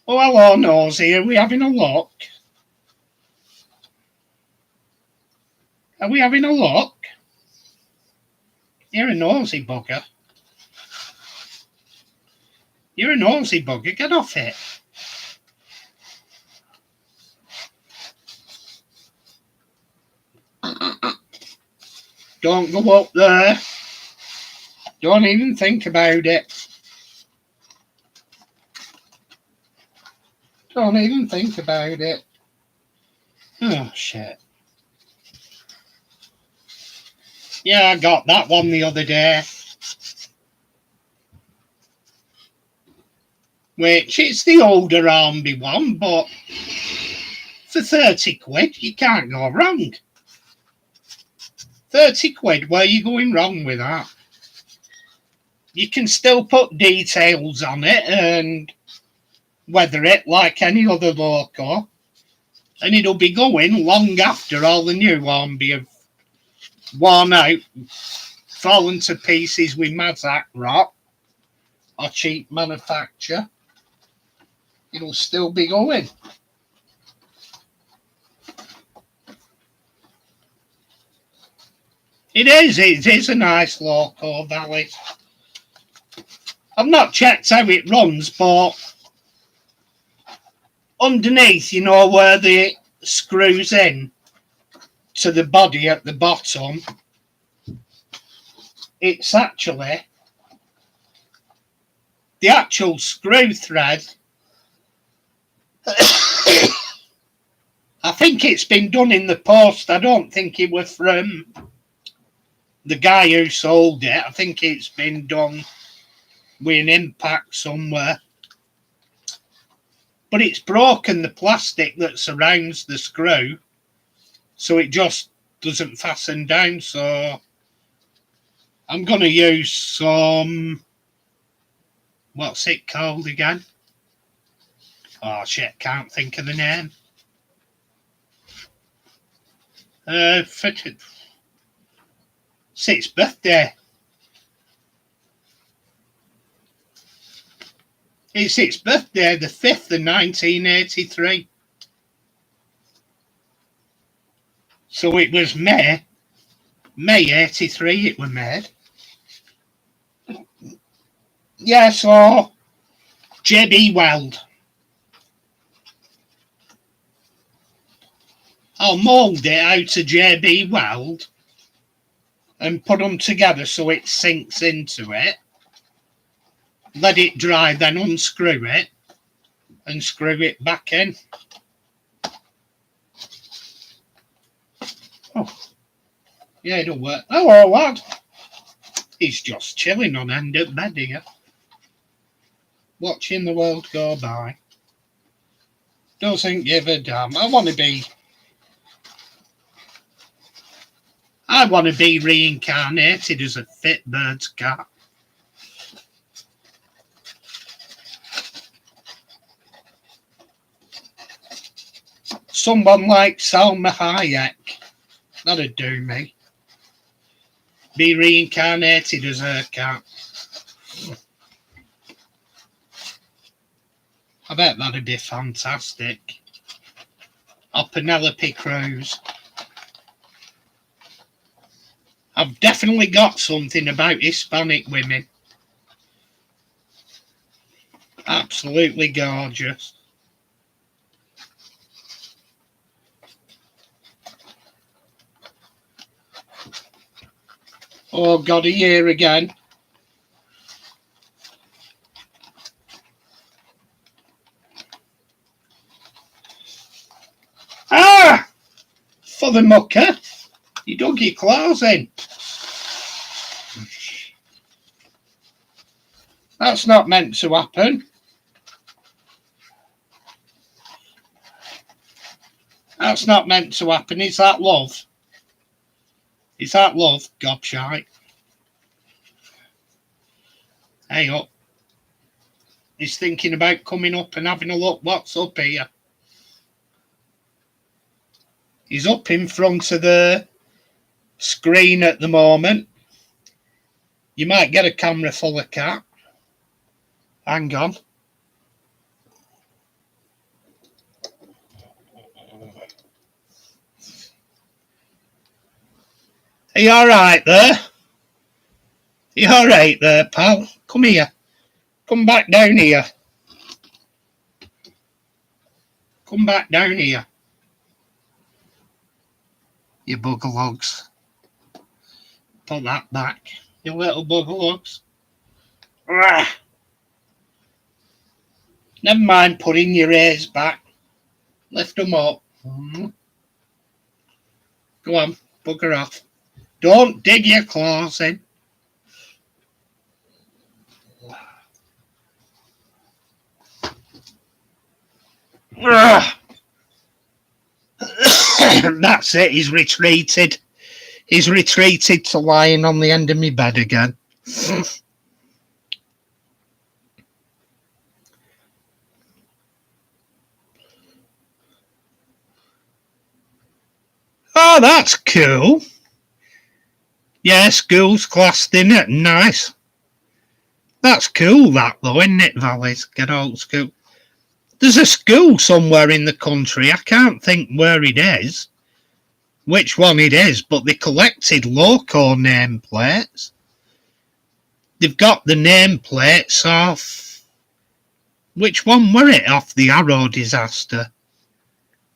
Oh, hello, Nosy. Are we having a look? Are we having a look? You're a nosy bugger. You're a nosy bugger. Get off it. Don't go up there. Don't even think about it. Don't even think about it. Oh, shit. Yeah, I got that one the other day. Which, it's the older Army one, but for 30 quid, you can't go wrong. 30 quid, where are you going wrong with that? You can still put details on it and weather it like any other loco, and it'll be going long after all the new Army have worn out, fallen to pieces with Mazak rot or cheap manufacture. It'll still be going. It is a nice loco, Valley. I've not checked how it runs, but underneath, you know, where the screws in to the body at the bottom, it's actually the actual screw thread. I think it's been done in the post. I don't think it was from the guy who sold it. I think it's been done with an impact somewhere. But it's broken the plastic that surrounds the screw, so it just doesn't fasten down. So I'm going to use some, what's it called again? Oh shit, can't think of the name. It's its birthday. It's its birthday, the 5th of 1983. So it was May 83 it was made. Yeah, so JB Weld. I'll mould it out of JB Weld and put them together so it sinks into it. Let it dry, then unscrew it and screw it back in. Oh, yeah, it'll work. Hello, lad. He's just chilling on end at bed here, watching the world go by. Doesn't give a damn. I want to be reincarnated as a fit bird's cat. Someone like Salma Hayek. That'd do me. Be reincarnated as her cat. I bet that'd be fantastic. Or Penelope Cruz. I've definitely got something about Hispanic women. Absolutely gorgeous. Oh, God, a year again. Ah! For the mucker. You dug your claws in. That's not meant to happen. That's not meant to happen. Is that love? Is that love, gobshite? Hey up. He's thinking about coming up and having a look what's up here. He's up in front of the screen at the moment. You might get a camera full of cat. Hang on. Are you alright there? Are you alright there, pal? Come here. Come back down here. Come back down here. You bugger logs. Put that back, you little buggles. Never mind putting your ears back. Lift them up. Go on, bugger off. Don't dig your claws in. That's it, he's retreated. He's retreated to lying on the end of my bed again. Oh, that's cool. Yeah, school's classed in it. Nice. That's cool, that, though, isn't it, Valleys? Get old school. There's a school somewhere in the country. I can't think where it is, which one it is, but they collected loco nameplates. They've got the nameplates off... Which one were it off the Arrow disaster?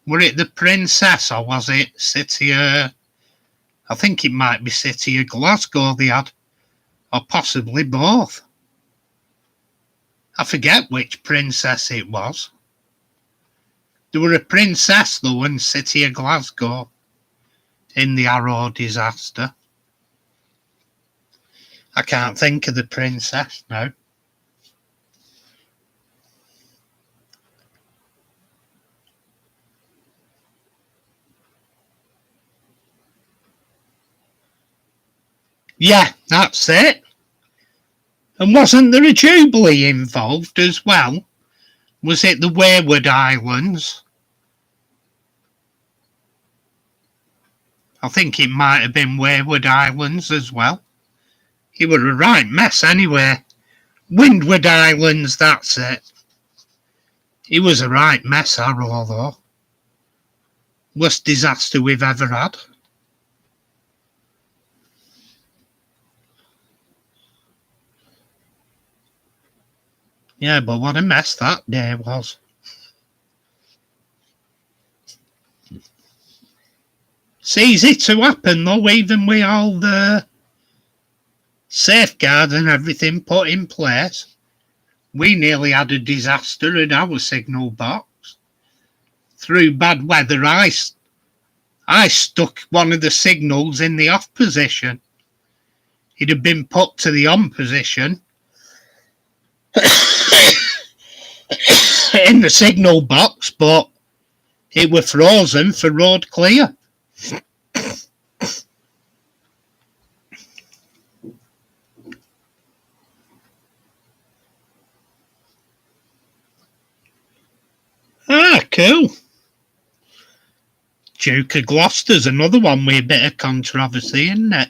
Were it the Princess or was it City of... I think it might be City of Glasgow they had. Or possibly both. I forget which princess it was. There were a princess though in City of Glasgow in the Arrow disaster. I can't think of the princess now. Yeah, that's it. And wasn't there a Jubilee involved as well? Was it the Wayward Islands? I think it might have been Wayward Islands as well. It were a right mess anyway. Windward Islands, that's it. It was a right mess, Arrow, though. Worst disaster we've ever had. Yeah, but what a mess that day was. It's easy to happen, though, even with all the safeguards and everything put in place. We nearly had a disaster in our signal box. Through bad weather, I stuck one of the signals in the off position. It had been put to the on position in the signal box, but it were frozen for road clear. Ah, cool. Duke of Gloucester's another one with a bit of controversy, isn't it?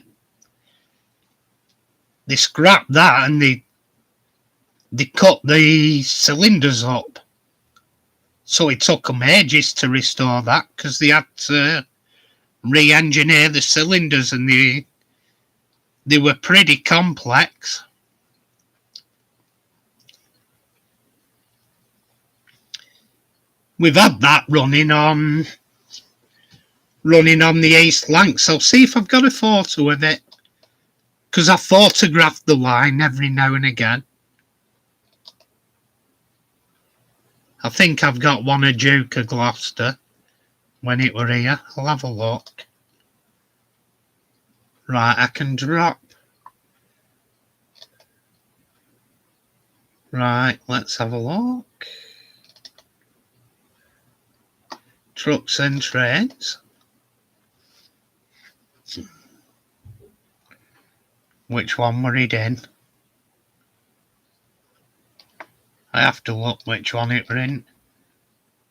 They scrapped that and they cut the cylinders up. So it took them ages to restore that because they had to re-engineer the cylinders and they were pretty complex. We've had that running on the East Lancs. I'll see if I've got a photo of it because I photographed the line every now and again. I think I've got one of Duke of Gloucester when it were here. I'll have a look. Right, I can drop. Right, let's have a look. Trucks and trains. Which one were it in? I have to look which one it were in.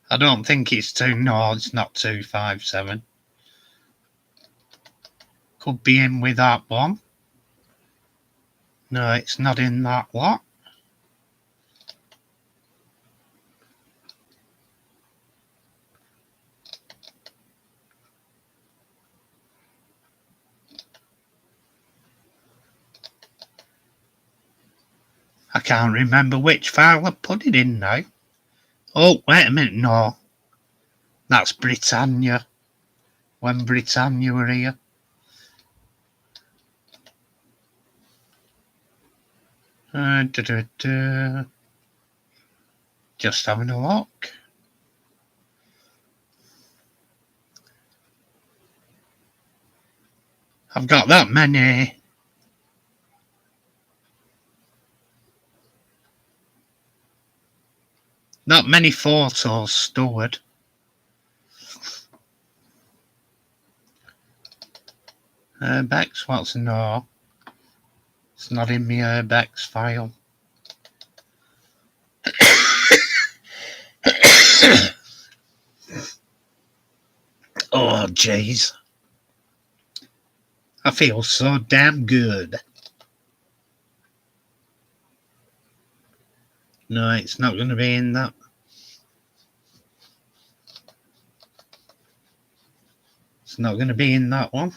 I don't think it's no, it's not 257. Could be in with that one. No, it's not in that lot. I can't remember which file I put it in now. Oh, wait a minute, no. That's Britannia. When Britannia were here. Just having a look. I've got that many. That many photos stored. Urbex, what's no? It's not in my Urbex file. Oh, jeez. I feel so damn good. No, it's not going to be in that. It's not going to be in that one.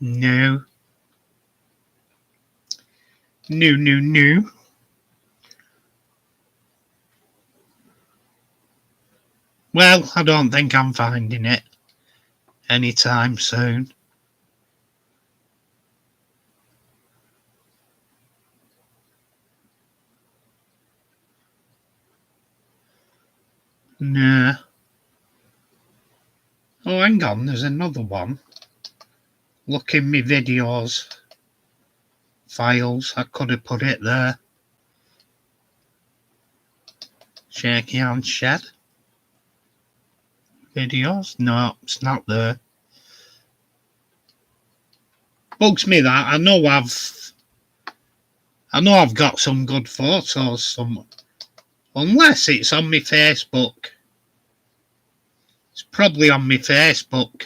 No. No. Well, I don't think I'm finding it anytime soon. Nah. Oh, hang on, there's another one. Look in my videos. Files, I could have put it there. Shaky Hand Shed. Videos? No, it's not there. Bugs me that. I know I've got some good photos somewhere. Unless it's on my Facebook. It's probably on my Facebook.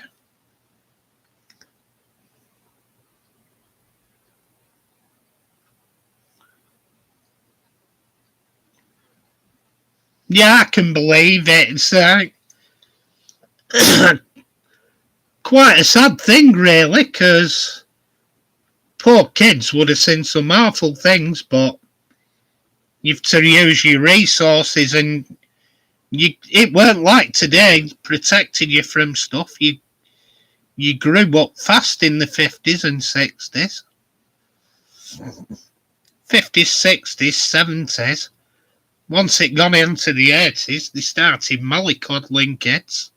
Yeah, I can believe it. It's quite a sad thing, really, because poor kids would have seen some awful things, but you've to use your resources, and it weren't like today, protecting you from stuff. You grew up fast in the 50s and 60s. 50s, 60s, 70s. Once it got into the 80s, they started mollycoddling kids.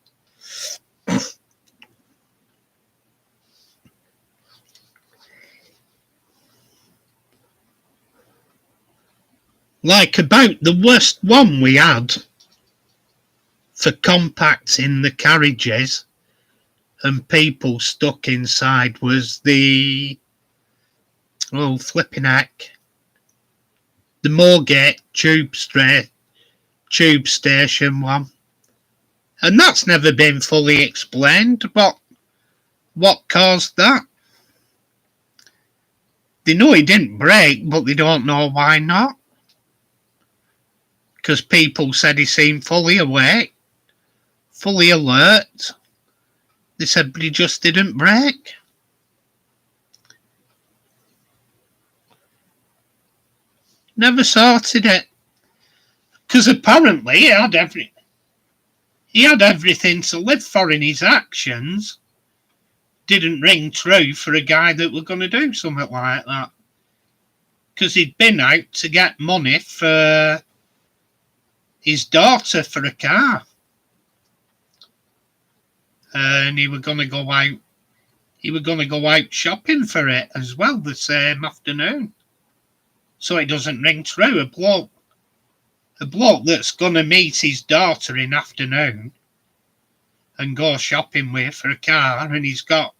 Like about the worst one we had for compacting the carriages and people stuck inside was the flipping heck, the Moorgate tube station one, and that's never been fully explained. But what caused that? They know he didn't break, but they don't know why not. Because people said he seemed fully awake, fully alert. They said, but he just didn't break. Never sorted it. Because apparently he had everything to live for in his actions. Didn't ring true for a guy that were going to do something like that. Because he'd been out to get money for his daughter for a car. And he were going to go out. He were going to go out shopping for it as well the same afternoon. So it doesn't ring true. A bloke that's going to meet his daughter in afternoon and go shopping with for a car, and he's got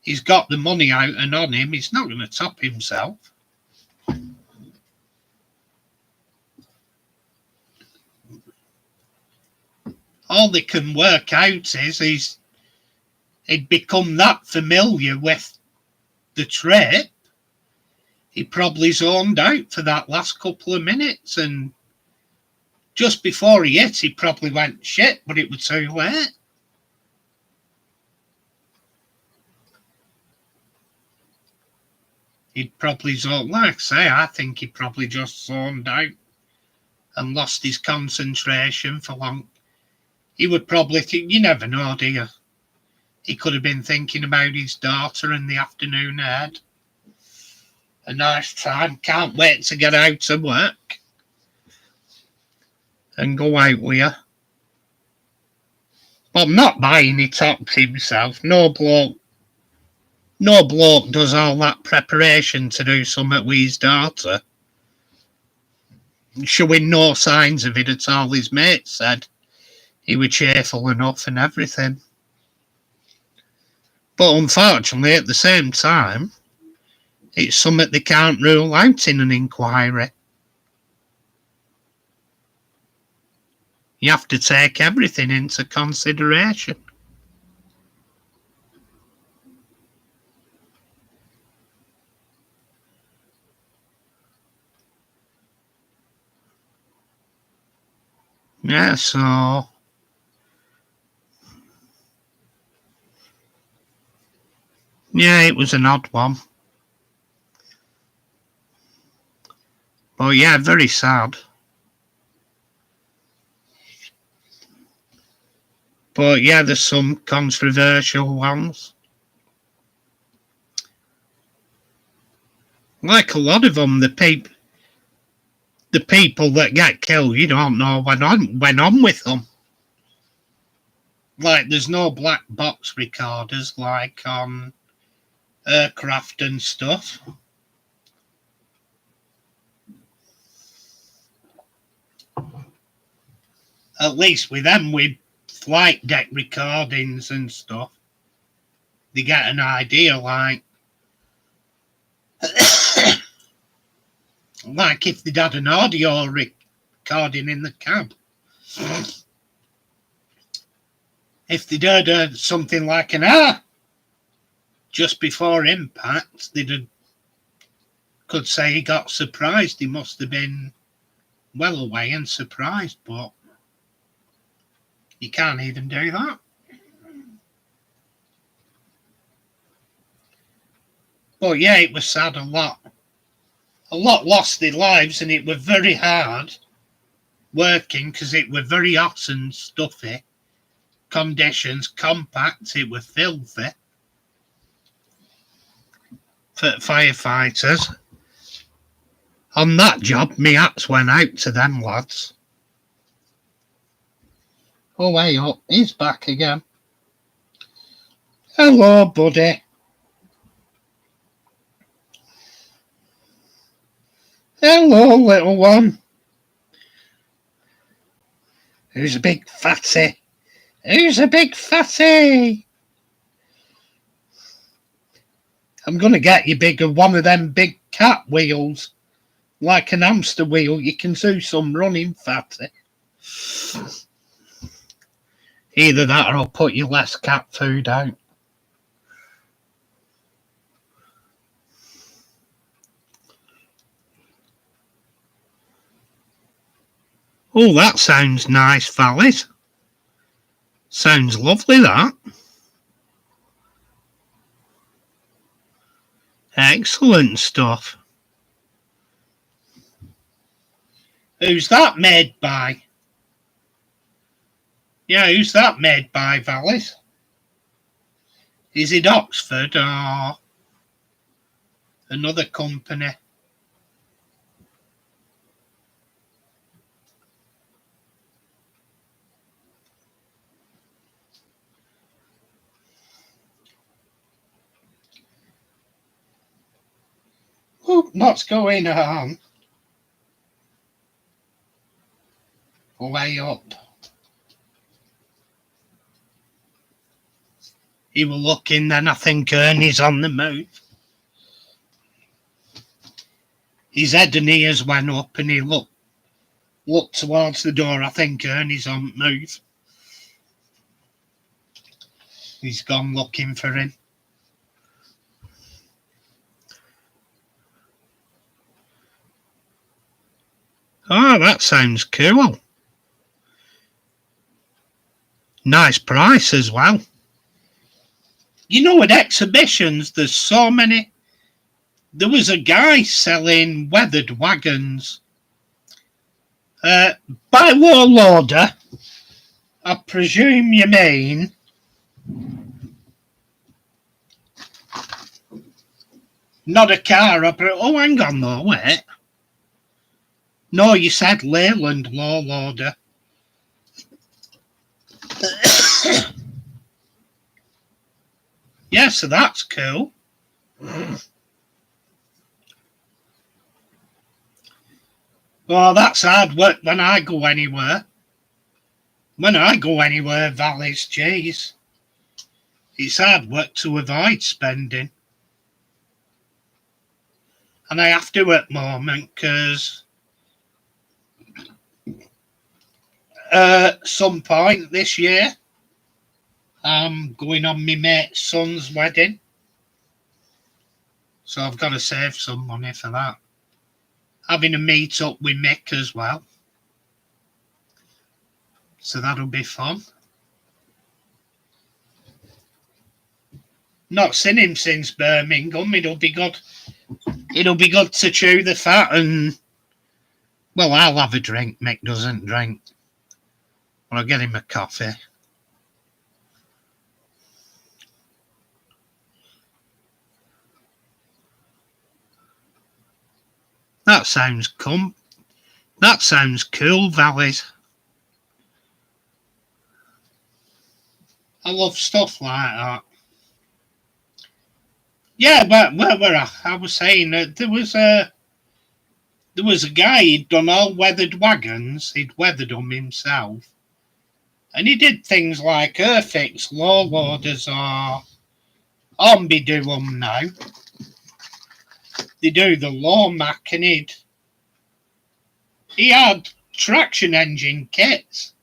the money out and on him, he's not going to top himself. All they can work out is he'd become that familiar with the trip, he probably zoned out for that last couple of minutes, and just before he hit, he probably went, shit, but it was too late. He'd probably zoned, like I say, I think he probably just zoned out and lost his concentration for long. He would probably think, you never know, do you? He could have been thinking about his daughter in the afternoon ahead. A nice time, can't wait to get out of work and go out with her. But I'm not buying it up himself. No bloke does all that preparation to do something with his daughter. Showing no signs of it at all. His mate said he was cheerful enough and everything. But unfortunately, at the same time, it's something they can't rule out in an inquiry. You have to take everything into consideration. Yeah, so... yeah, it was an odd one. But yeah, very sad. But yeah, there's some controversial ones. Like a lot of them, the people that get killed, you don't know when on with them. Like, there's no black box recorders like on aircraft and stuff. At least with them, with flight deck recordings and stuff, they get an idea, like like if they'd had an audio recording in the cab. If they'd heard something like an just before impact, could say he got surprised. He must have been well away and surprised, but you can't even do that. But yeah, it was sad. A lot lost their lives, and it was very hard working because it were very hot and stuffy conditions, compact. It was filthy for firefighters. On that job, my hats went out to them lads. Oh, way up, he's back again. Hello, buddy. Hello, little one. Who's a big fatty? Who's a big fatty? I'm going to get you one of them big cat wheels. Like an hamster wheel, you can do some running, fatty. Either that or I'll put you less cat food out. Oh, that sounds nice, Vallis. Sounds lovely, that. Excellent stuff. Who's that made by? Yeah, who's that made by, Vallis? Is it Oxford or another company? Oh, what's going on? Way up. He was looking, then I think Ernie's on the move. His head and ears went up and he looked towards the door. I think Ernie's on the move. He's gone looking for him. Oh, that sounds cool. Nice price as well. You know, at exhibitions, there's so many. There was a guy selling weathered wagons. By warlorder, I presume you mean not a car operator. Oh, hang on though, wait. No, you said Leyland warlorder. Yeah, so that's cool. Well, that's hard work when I go anywhere. When I go anywhere, Valleys, jeez. It's hard work to avoid spending. And I have to at the moment because some point this year I'm going on my mate's son's wedding. So I've got to save some money for that. Having a meet up with Mick as well. So that'll be fun. Not seen him since Birmingham. It'll be good. It'll be good to chew the fat and, well, I'll have a drink. Mick doesn't drink. But I'll get him a coffee. That sounds That sounds cool, Valleys. I love stuff like that. Yeah, but where were I? I was saying that there was a guy, he'd done all weathered wagons, he'd weathered them himself. And he did things like Earthix, Law Loaders, or Ombi do them now. They do the Law Mac, and he had traction engine kits.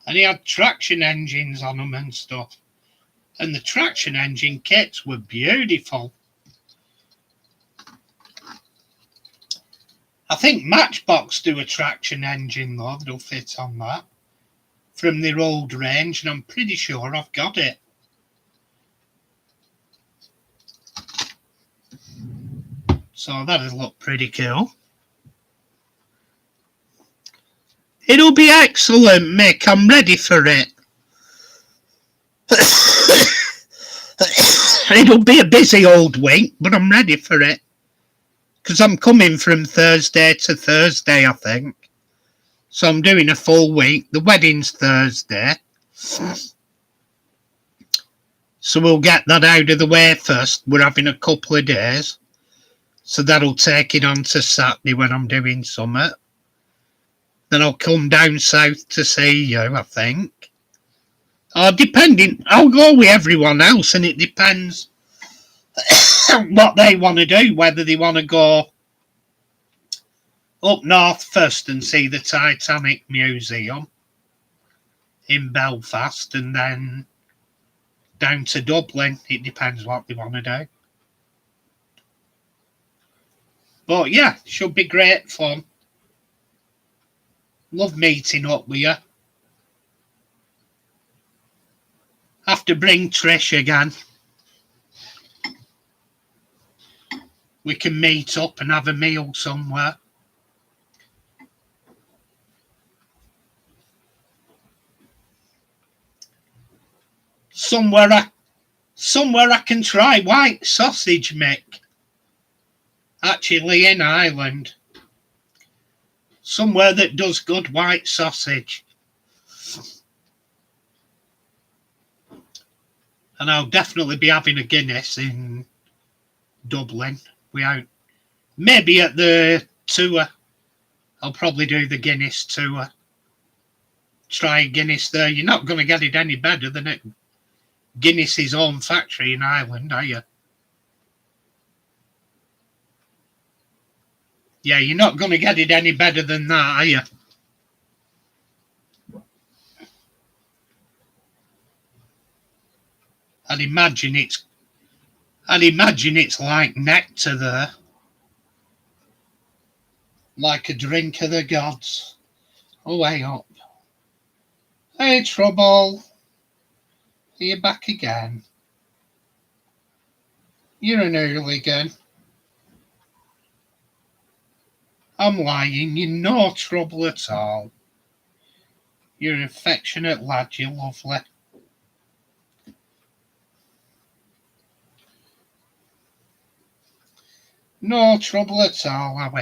And he had traction engines on them and stuff. And the traction engine kits were beautiful. I think Matchbox do a traction engine though, that'll fit on that. From their old range, and I'm pretty sure I've got it. So that'll look pretty cool. It'll be excellent, Mick. I'm ready for it. It'll be a busy old week, but I'm ready for it. Because I'm coming from Thursday to Thursday, I think. So I'm doing a full week. The wedding's Thursday. So we'll get that out of the way first. We're having a couple of days. So that'll take it on to Saturday when I'm doing summit. Then I'll come down south to see you, I think. Or depending, I'll go with everyone else, and it depends what they want to do, whether they want to go up north first and see the Titanic Museum in Belfast, and then down to Dublin. It depends what they want to do. But yeah, should be great fun. Love meeting up with you. Have to bring Trish again. We can meet up and have a meal somewhere. Somewhere I can try white sausage, Mick. Actually in Ireland. Somewhere that does good white sausage. And I'll definitely be having a Guinness in Dublin. Maybe at the tour. I'll probably do the Guinness tour. Try Guinness there. You're not going to get it any better than it. Guinness's own factory in Ireland, are you? Yeah, you're not going to get it any better than that, are you? I'd imagine it's like nectar there. Like a drink of the gods. Oh, way up. Hey, Trouble. Are you back again? You're an hooligan. I'm lying, you're no trouble at all. You're an affectionate lad, you're lovely. No trouble at all, are we?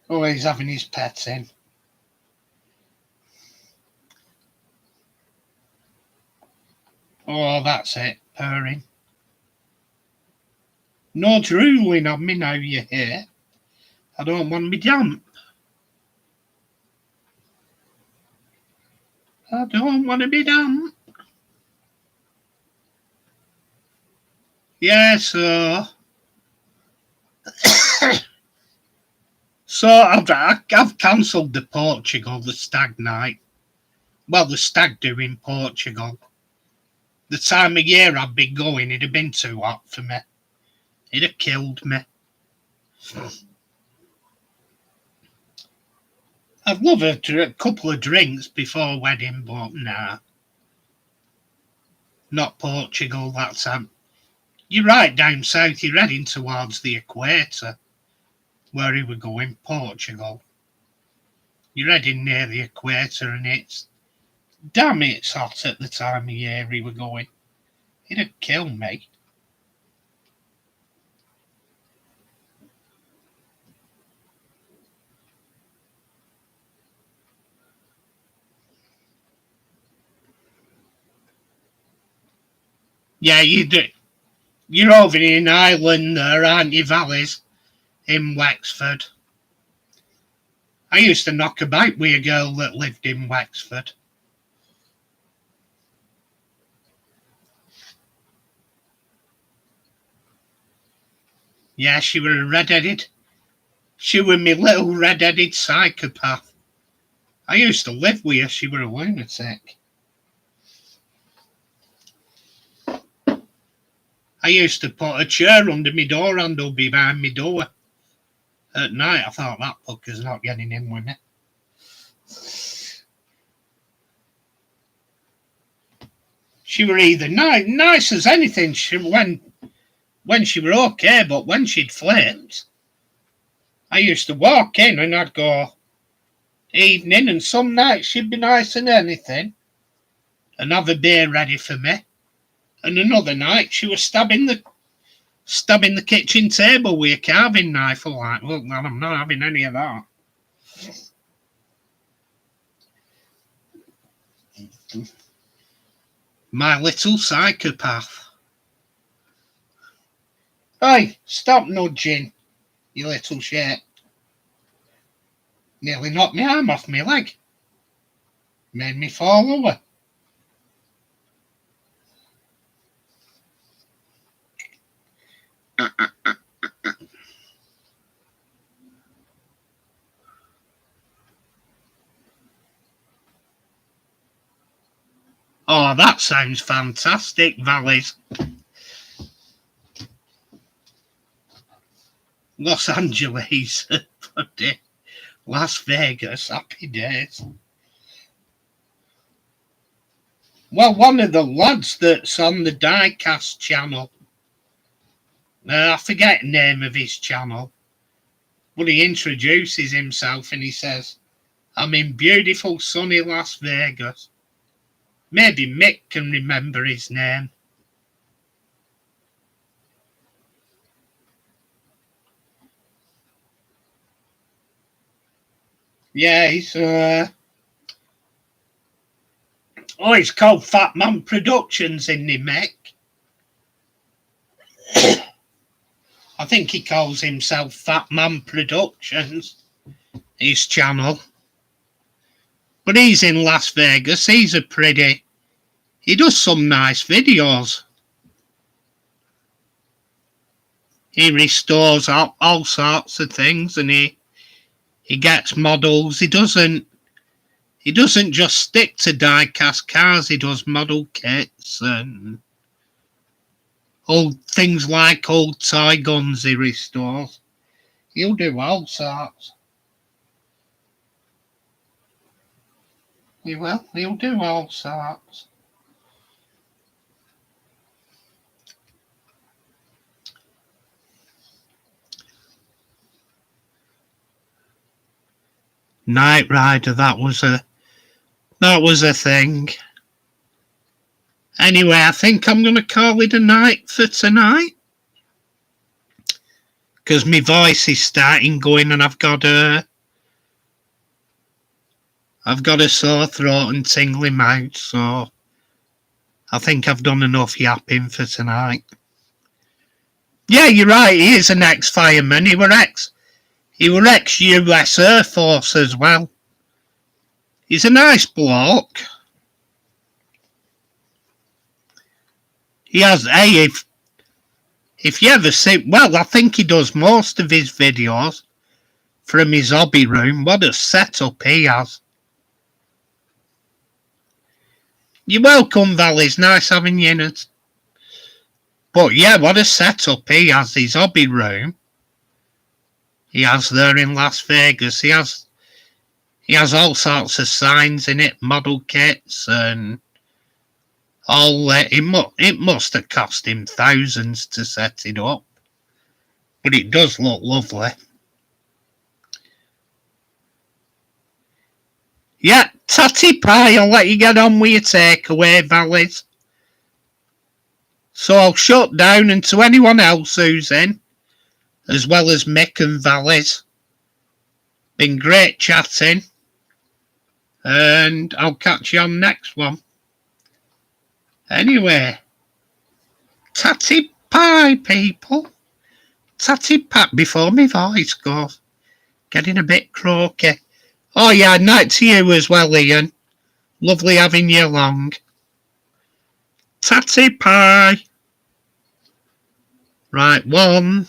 Oh, he's having his pet in. Oh, that's it, purring. No drooling on me now you're here. I don't want to be damp. I don't want to be damp. Yeah, so I've cancelled the Portugal, the stag night. Well, the stag do in Portugal. The time of year I'd be going, it'd have been too hot for me. It'd have killed me. I'd love a couple of drinks before wedding, but nah. Not Portugal that time. You're right down south, you're heading towards the equator. Where he were going, Portugal. You're heading near the equator and it's hot at the time of year he were going. It'd kill me. Yeah, you do. You're over in Ireland there, aren't you, Valleys? In Wexford. I used to knock about with a girl that lived in Wexford. Yeah, she were a red-headed. She were me little red-headed psychopath. I used to live with her, she were a lunatic. I used to put a chair under my door handle behind my door. At night, I thought that fucker's not getting in with me. She were either nice as anything when she were okay, but when she'd flipped, I used to walk in and I'd go, evening, and some nights she'd be nice as anything and have a beer ready for me. And another night she was stabbing the kitchen table with a carving knife. I'm like, look, man, I'm not having any of that. My little psychopath. Hey, stop nudging, you little shit. Nearly knocked my arm off my leg. Made me fall over. Oh, that sounds fantastic, Valleys. Los Angeles, Las Vegas, happy days. Well, one of the lads that's on the Diecast channel, I forget the name of his channel, but he introduces himself and he says, I'm in beautiful sunny Las Vegas. Maybe Mick can remember his name. Yeah, he's it's called Fat Man Productions, isn't he, Mick? I think he calls himself Fat Man Productions, his channel. But he's in Las Vegas. He does some nice videos. He restores all sorts of things and he gets models. He doesn't just stick to die-cast cars. He does model kits and old things like old toy guns he restores. He'll do all sorts. He will. He'll do all sorts. Night Rider, that was a thing. Anyway, I think I'm going to call it a night for tonight. Because my voice is starting going and I've got a sore throat and tingly mouth, so I think I've done enough yapping for tonight. Yeah, you're right, he is an ex-fireman. He were ex-US Air Force as well. He's a nice bloke. He has, hey, if you ever see, well, I think he does most of his videos from his hobby room. What a setup he has. You're welcome, Val. It's nice having you in it. But yeah, what a setup he has, his hobby room. He has there in Las Vegas. He has all sorts of signs in it, model kits, and all that. It must have cost him thousands to set it up. But it does look lovely. Yeah, tatty pie, I'll let you get on with your takeaway, Valleys. So I'll shut down, and to anyone else who's in, as well as Mick and Valleys, been great chatting, and I'll catch you on next one. Anyway, tatty pie, people. Tatty pie, before my voice goes. Getting a bit croaky. Oh yeah, night to you as well, Ian. Lovely having you along. Tatty pie. Right, 1,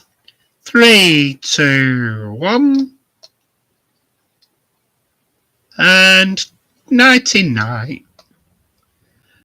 3, 2, 1. And nighty night.